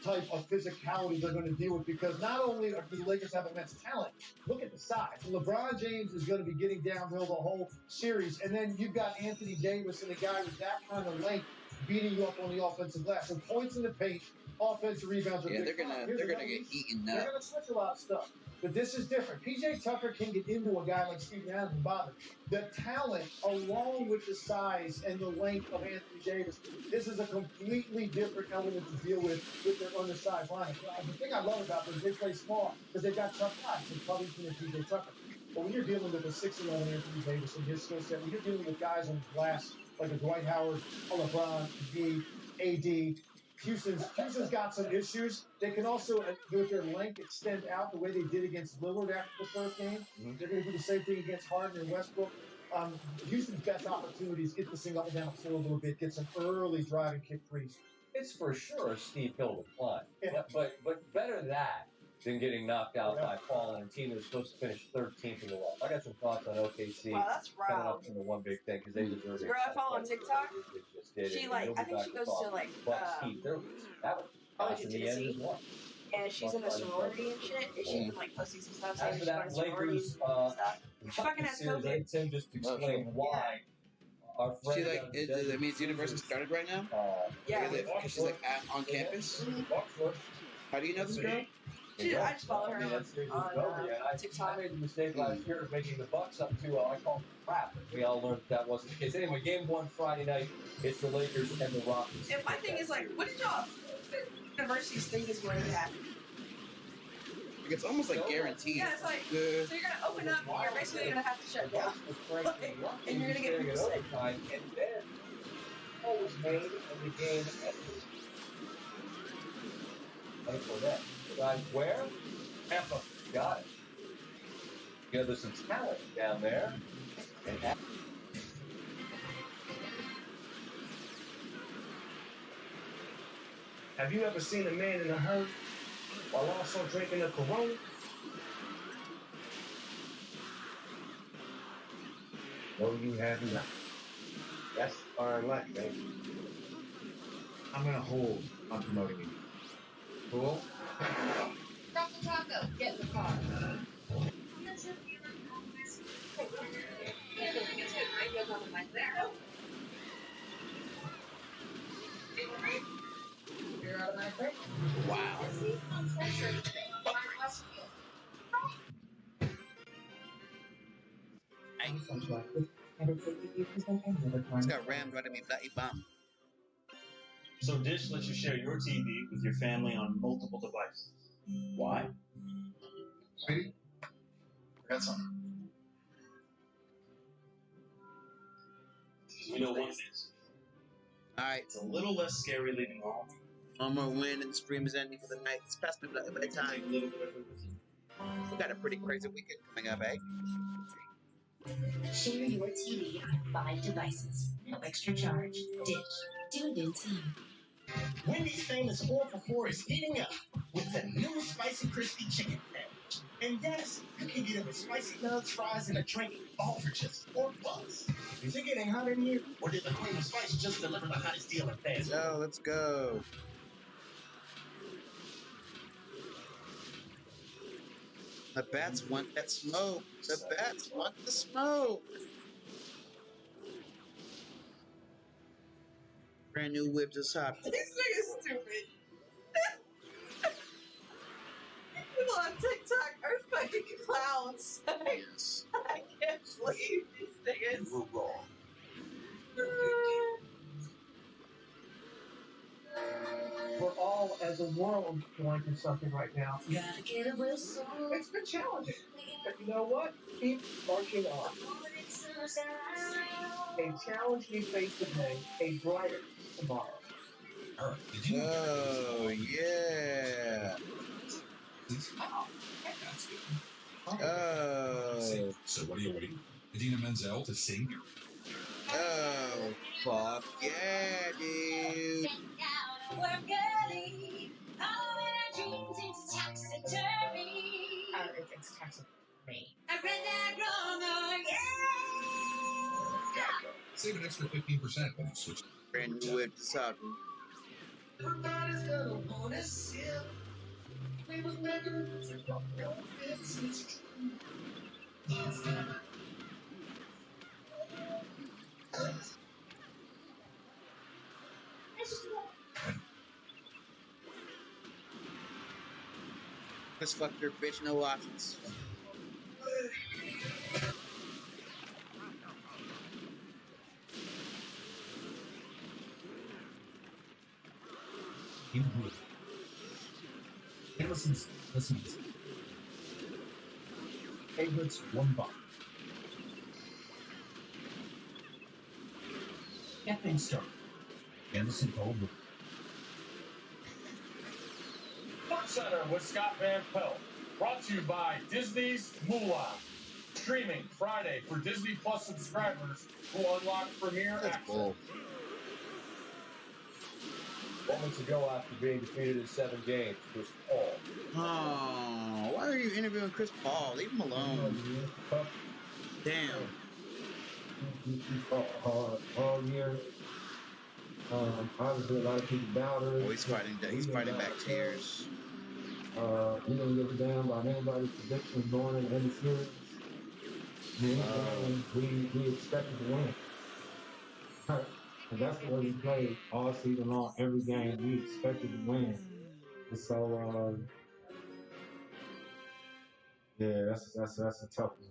type of physicality they're going to deal with because not only do the Lakers have immense talent, look at the size. LeBron James is going to be getting downhill the whole series, and then you've got Anthony Davis and a guy with that kind of length beating you up on the offensive glass. So points in the paint, offensive rebounds are they're gonna get eaten up. They're gonna switch a lot of stuff. But this is different. PJ Tucker can get into a guy like Steven Adams and bother. The talent, along with the size and the length of Anthony Davis, this is a completely different element to deal with their undersized line. The thing I love about them is they play small because they've got tough guys, like Covington and PJ Tucker. But when you're dealing with a 6'11" Anthony Davis and his skill set, when you're dealing with guys on the glass like a Dwight Howard, a LeBron, D, AD, Houston's got some issues. They can also, with their length, extend out the way they did against Lillard after the first game. Mm-hmm. They're going to do the same thing against Harden and Westbrook. Houston's best opportunities get this thing up and down the floor a little bit, get some early driving kick threes. It's for sure a steep hill to climb. Yeah. But better that than getting knocked out by Paul and a team that was supposed to finish 13th in the West. I got some thoughts on OKC. Wow, that's coming up from the one big thing because they deserve it. Girl I follow on TikTok. She I think she goes to like that was in the end as well. And she's in a sorority and shit. And she's like posting some stuff saying After she's going to Lakers, stuff. She fucking has COVID. Tim just explain why. Our friend that means university started right now? Yeah. Because she's like on campus? How do you know this girl? I just follow her on TikTok. I made the mistake last year of making the Bucks up to, I call it crap. We all learned that wasn't the case. Anyway, game 1 Friday night, it's the Lakers and the Rockets. And my thing is, like, what did y'all universities think is going to happen? It's almost like guaranteed. Yeah, it's like, so you're going to open up and you're basically going to have to shut down. And you're going to get people sick. And then, what was made and the game ended. For that. Guys, where? Tampa. Got it. You know, there's some talent down there. And that. Have you ever seen a man in a hurry while also drinking a Corona? No, you have not. That's our luck, baby. I'm gonna hold on promoting you. Cool? Drop the taco. Get in the car. You're out of my break. Wow. It's got rammed right at me, bloody bomb. So Dish lets you share your TV with your family on multiple devices. Why? Sweetie, got something. We know what it is. Alright. It's a little less scary leaving home. One more win and the stream is ending for the night. It's past midnight by time. We got a pretty crazy weekend coming up, eh? Share your TV on 5 devices. No extra charge. Dish. Tuned in TV. Wendy's famous 4 for 4 is heating up with the new spicy crispy chicken sandwich. And yes, you can get it with spicy nugs, fries, and a drink, all for just $4. Is it getting hot in here? Or did the Queen of Spice just deliver the hottest deal in fast? Yo, let's go. The bats want that smoke. The bats want the smoke. Brand new whip just hopped. This nigga's stupid. People on TikTok are fucking clowns. Yes. I can't believe these niggas. You were wrong. We're all, as a world, going through something right now. Gotta get a whistle. It's been challenging. But you know what? Keep marching on. A challenge we face today, a brighter tomorrow. Did you Oh, yeah. Oh. So what are you waiting? Idina Menzel to sing? Oh, fuck yeah, dude. We're getting all our dreams into taxidermy. It's taxidermy. I read that wrong, yeah! Save an extra 15% when you switch. Brand new whip just hopping. Everybody's gonna wanna sip. We was making music from real fits. It's true. Let's fuck your bitch, no options. Hey, listen. Favorites, $1. Get things started. Anderson Gold. Fun Center with Scott Van Pelt. Brought to you by Disney's Mulan. Streaming Friday for Disney Plus subscribers who unlock premiere access. Cool. Moments ago, after being defeated in 7 games, Chris Paul. Oh, why are you interviewing Chris Paul? Leave him alone. Damn. All year. Obviously, a lot of people doubted it. Oh, he's fighting back tears. We don't give a damn about anybody's predictions going into any series. We expected to win. And that's the way we played all season long. Every game we expected to win. So, yeah, that's a tough one.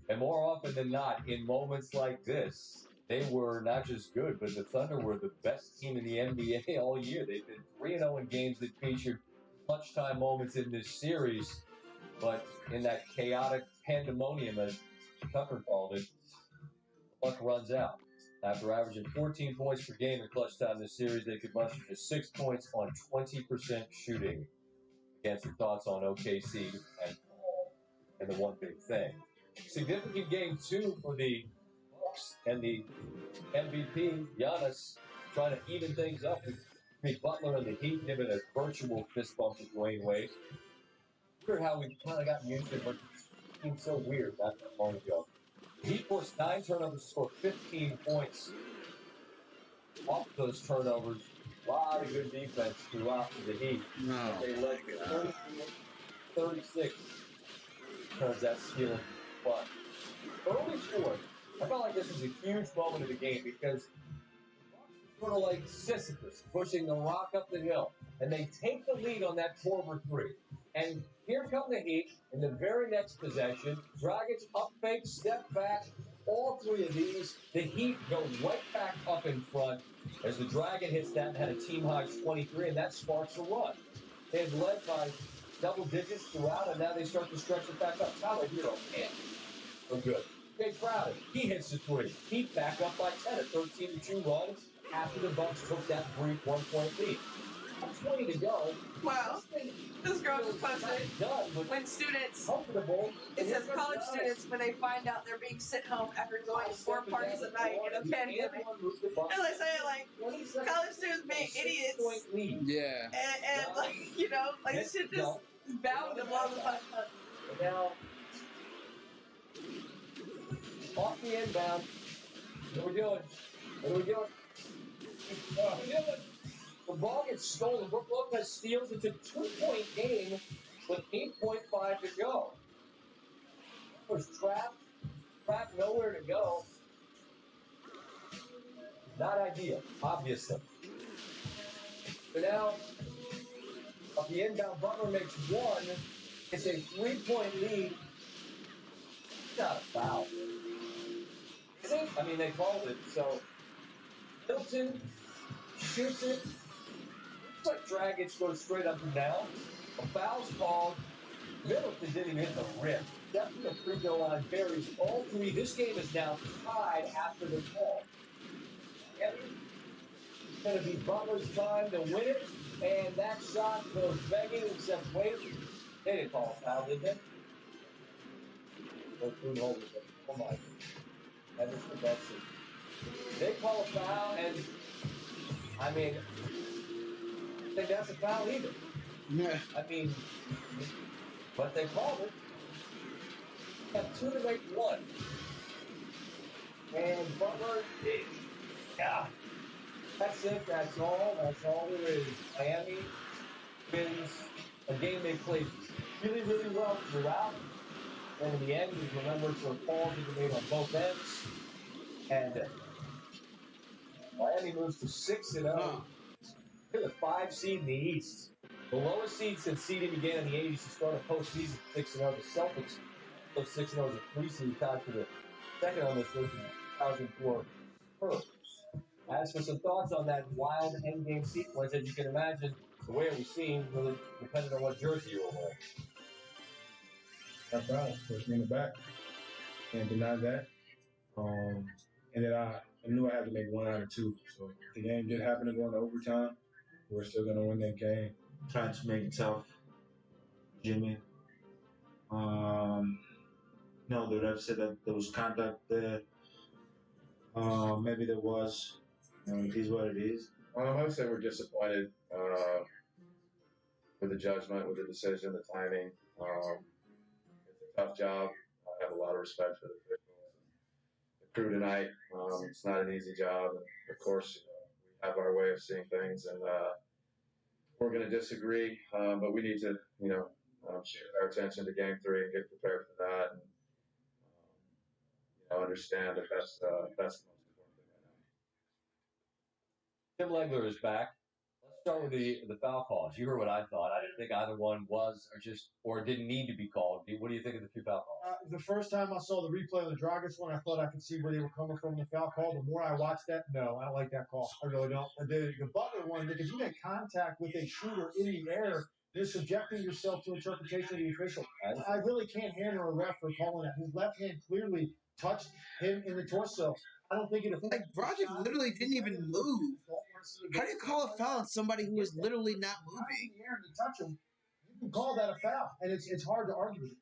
And more often than not, in moments like this, they were not just good, but the Thunder were the best team in the NBA all year. They've been 3-0 in games that featured clutch time moments in this series, but in that chaotic pandemonium, as Tucker called it, luck runs out. After averaging 14 points per game in clutch time this series, they could muster just 6 points on 20% shooting. Against your thoughts on OKC and Paul and the one big thing. Significant game 2 for the Bucks and the MVP, Giannis, trying to even things up with Butler and the Heat giving a virtual fist bump to Dwayne Wade. Weird how we kind of gotten used to it, but it seemed so weird not that long ago. The Heat forced 9 turnovers to score 15 points. Off those turnovers, a lot of good defense throughout the Heat. No. They led 36. Turns that skill into fun. Early fourth, I felt like this was a huge moment of the game because sort of like Sisyphus pushing the rock up the hill, and they take the lead on that Korver 3. And here come the Heat in the very next possession. Dragic up fake, step back. All 3 of these, the Heat go right back up in front as the Dragon hits that and had a team-high 23, and that sparks a run. They had led by double digits throughout, and now they start to stretch it back up. Tyler Hero, man, so good. Jay Crowder, he hits the 3. Heat back up by 10, a 13-2 run after the Bucks took that brief 1-point lead. 20 to go. Wow. This girl just posted when students, it says college students, when they find out they're being sent home after going to 4 parties a night in a pandemic. And they say, like, college students being idiots. Yeah. And like, you know, like, this shit just is bound to blow the fuck up. Now, off the inbound. What are we doing? What are we doing? The ball gets stolen. Brook Lopez steals. It's a 2-point game with 8.5 to go. Was trapped, nowhere to go. Not ideal, obviously. So now, of the inbound, Butler makes 1. It's a 3-point lead. It's not a foul. Is it? I mean, they called it. So, Middleton shoots it. Looks like Dragic goes straight up and down. A foul's called. Middleton didn't even hit the rim. Definitely a free throw line buries all 3. This game is now tied after the call. It's going to be Butler's time to win it. And that shot goes begging except wait. They didn't call a foul, did they? Oh my. That is the best thing. They call a foul, and I mean, I think that's a foul either. Yeah. I mean, but they called it. Have 2 to make 1. And Butler, yeah. That's it. That's all. That's all there is. Miami wins a game they played really, really well throughout. And in the end, we remember for calls that were made on both ends. And Miami moves to 6-0. They're the 5 seed in the East. The lowest seed since seeding began in the 80s to start a postseason 6-0. The Celtics, those 6-0 is a 3 seed tied for the second on this list in 2004 Spurs. As for some thoughts on that wild endgame sequence, as you can imagine, the way it was seen really depended on what jersey you were wearing. That foul pushed me in the back. Can't deny that. And then I knew I had to make 1 out of 2. So the game did happen to go into overtime. We're still going to win that game. Tried to make it tough. Jimmy. No, the ref said that there was contact there. Maybe there was. It is what it is. I would say we're disappointed with the judgment, with the decision, the timing. It's a tough job. I have a lot of respect for the officials and the crew tonight. It's not an easy job. And of course, we have our way of seeing things, and we're going to disagree. But we need to, shift our attention to Game 3 and get prepared for that, and understand that that's the most important thing right now. Tim Legler is back. Let's start with the foul calls. You heard what I thought. I didn't think either one was or didn't need to be called. What do you think of the two foul calls? The first time I saw the replay of the Dragic one, I thought I could see where they were coming from in the foul call. The more I watched that, no, I don't like that call. I really don't. The Butler one, because you make contact with a shooter in the air, you're subjecting yourself to interpretation of the official. I really can't handle a ref for calling that. His left hand clearly touched him in the torso. I don't think it affected. Like, Dragic literally didn't even move. How do you call a foul on somebody who is literally not moving? In the air to touch him, you can call that a foul, and it's hard to argue with it.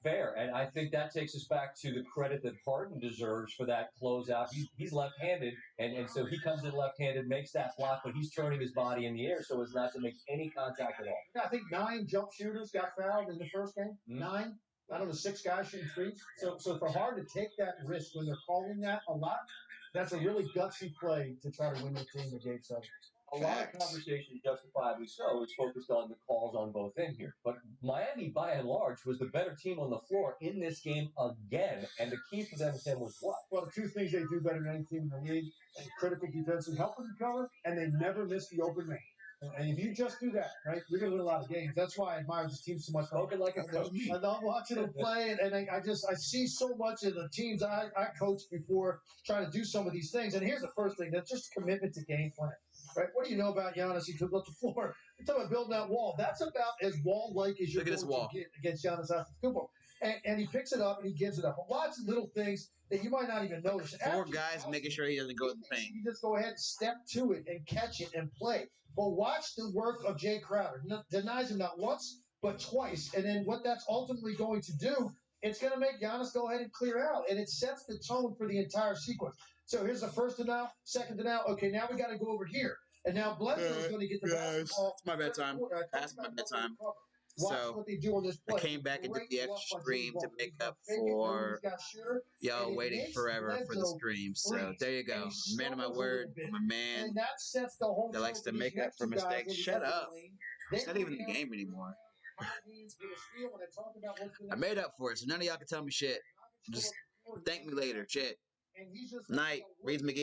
Fair, and I think that takes us back to the credit that Harden deserves for that closeout. He's left-handed, and so he comes in left-handed, makes that block, but he's turning his body in the air so as not to make any contact at all. Yeah, I think 9 jump shooters got fouled in the first game. 9. I don't know, 6 guys shooting threes. So for Harden to take that risk when they're calling that a lot, that's a really gutsy play to try to win the team the game 7. A lot of conversation, justifiably so, is focused on the calls on both ends here. But Miami, by and large, was the better team on the floor in this game again. And the key for them, Tim, was what? Well, the two things they do better than any team in the league: critical defensive help with the cover, and they never miss the open man. And if you just do that, right, you're going to win a lot of games. That's why I admire this team so much. Spoken like a coach. I love watching them play, and I see so much of the teams I coached before trying to do some of these things. And here's the first thing: that's just commitment to game plan. Right? What do you know about Giannis? He took up the floor. You're talking about building that wall. That's about as wall-like as you're going to get against Giannis Antetokounmpo. And he picks it up and he gives it up. But lots of little things that you might not even notice. 4 guys making sure he doesn't go in the paint. You just go ahead and step to it and catch it and play. But watch the work of Jay Crowder. Denies him not once, but twice. And then what that's ultimately going to do, it's going to make Giannis go ahead and clear out. And it sets the tone for the entire sequence. So here's the first denial, second denial. Okay, now we got to go over here. And now Bledsoe is going to get the basketball. It's my bedtime. Past my bedtime. So what they do on this play. I came back and did the extra stream to make up for y'all waiting forever for the stream. So there you go. Man of my word, I'm a man that likes to make up for mistakes. Shut up. It's not even the game anymore. I made up for it, so none of y'all can tell me shit. Just thank me later. Shit. Night. Reads McGee.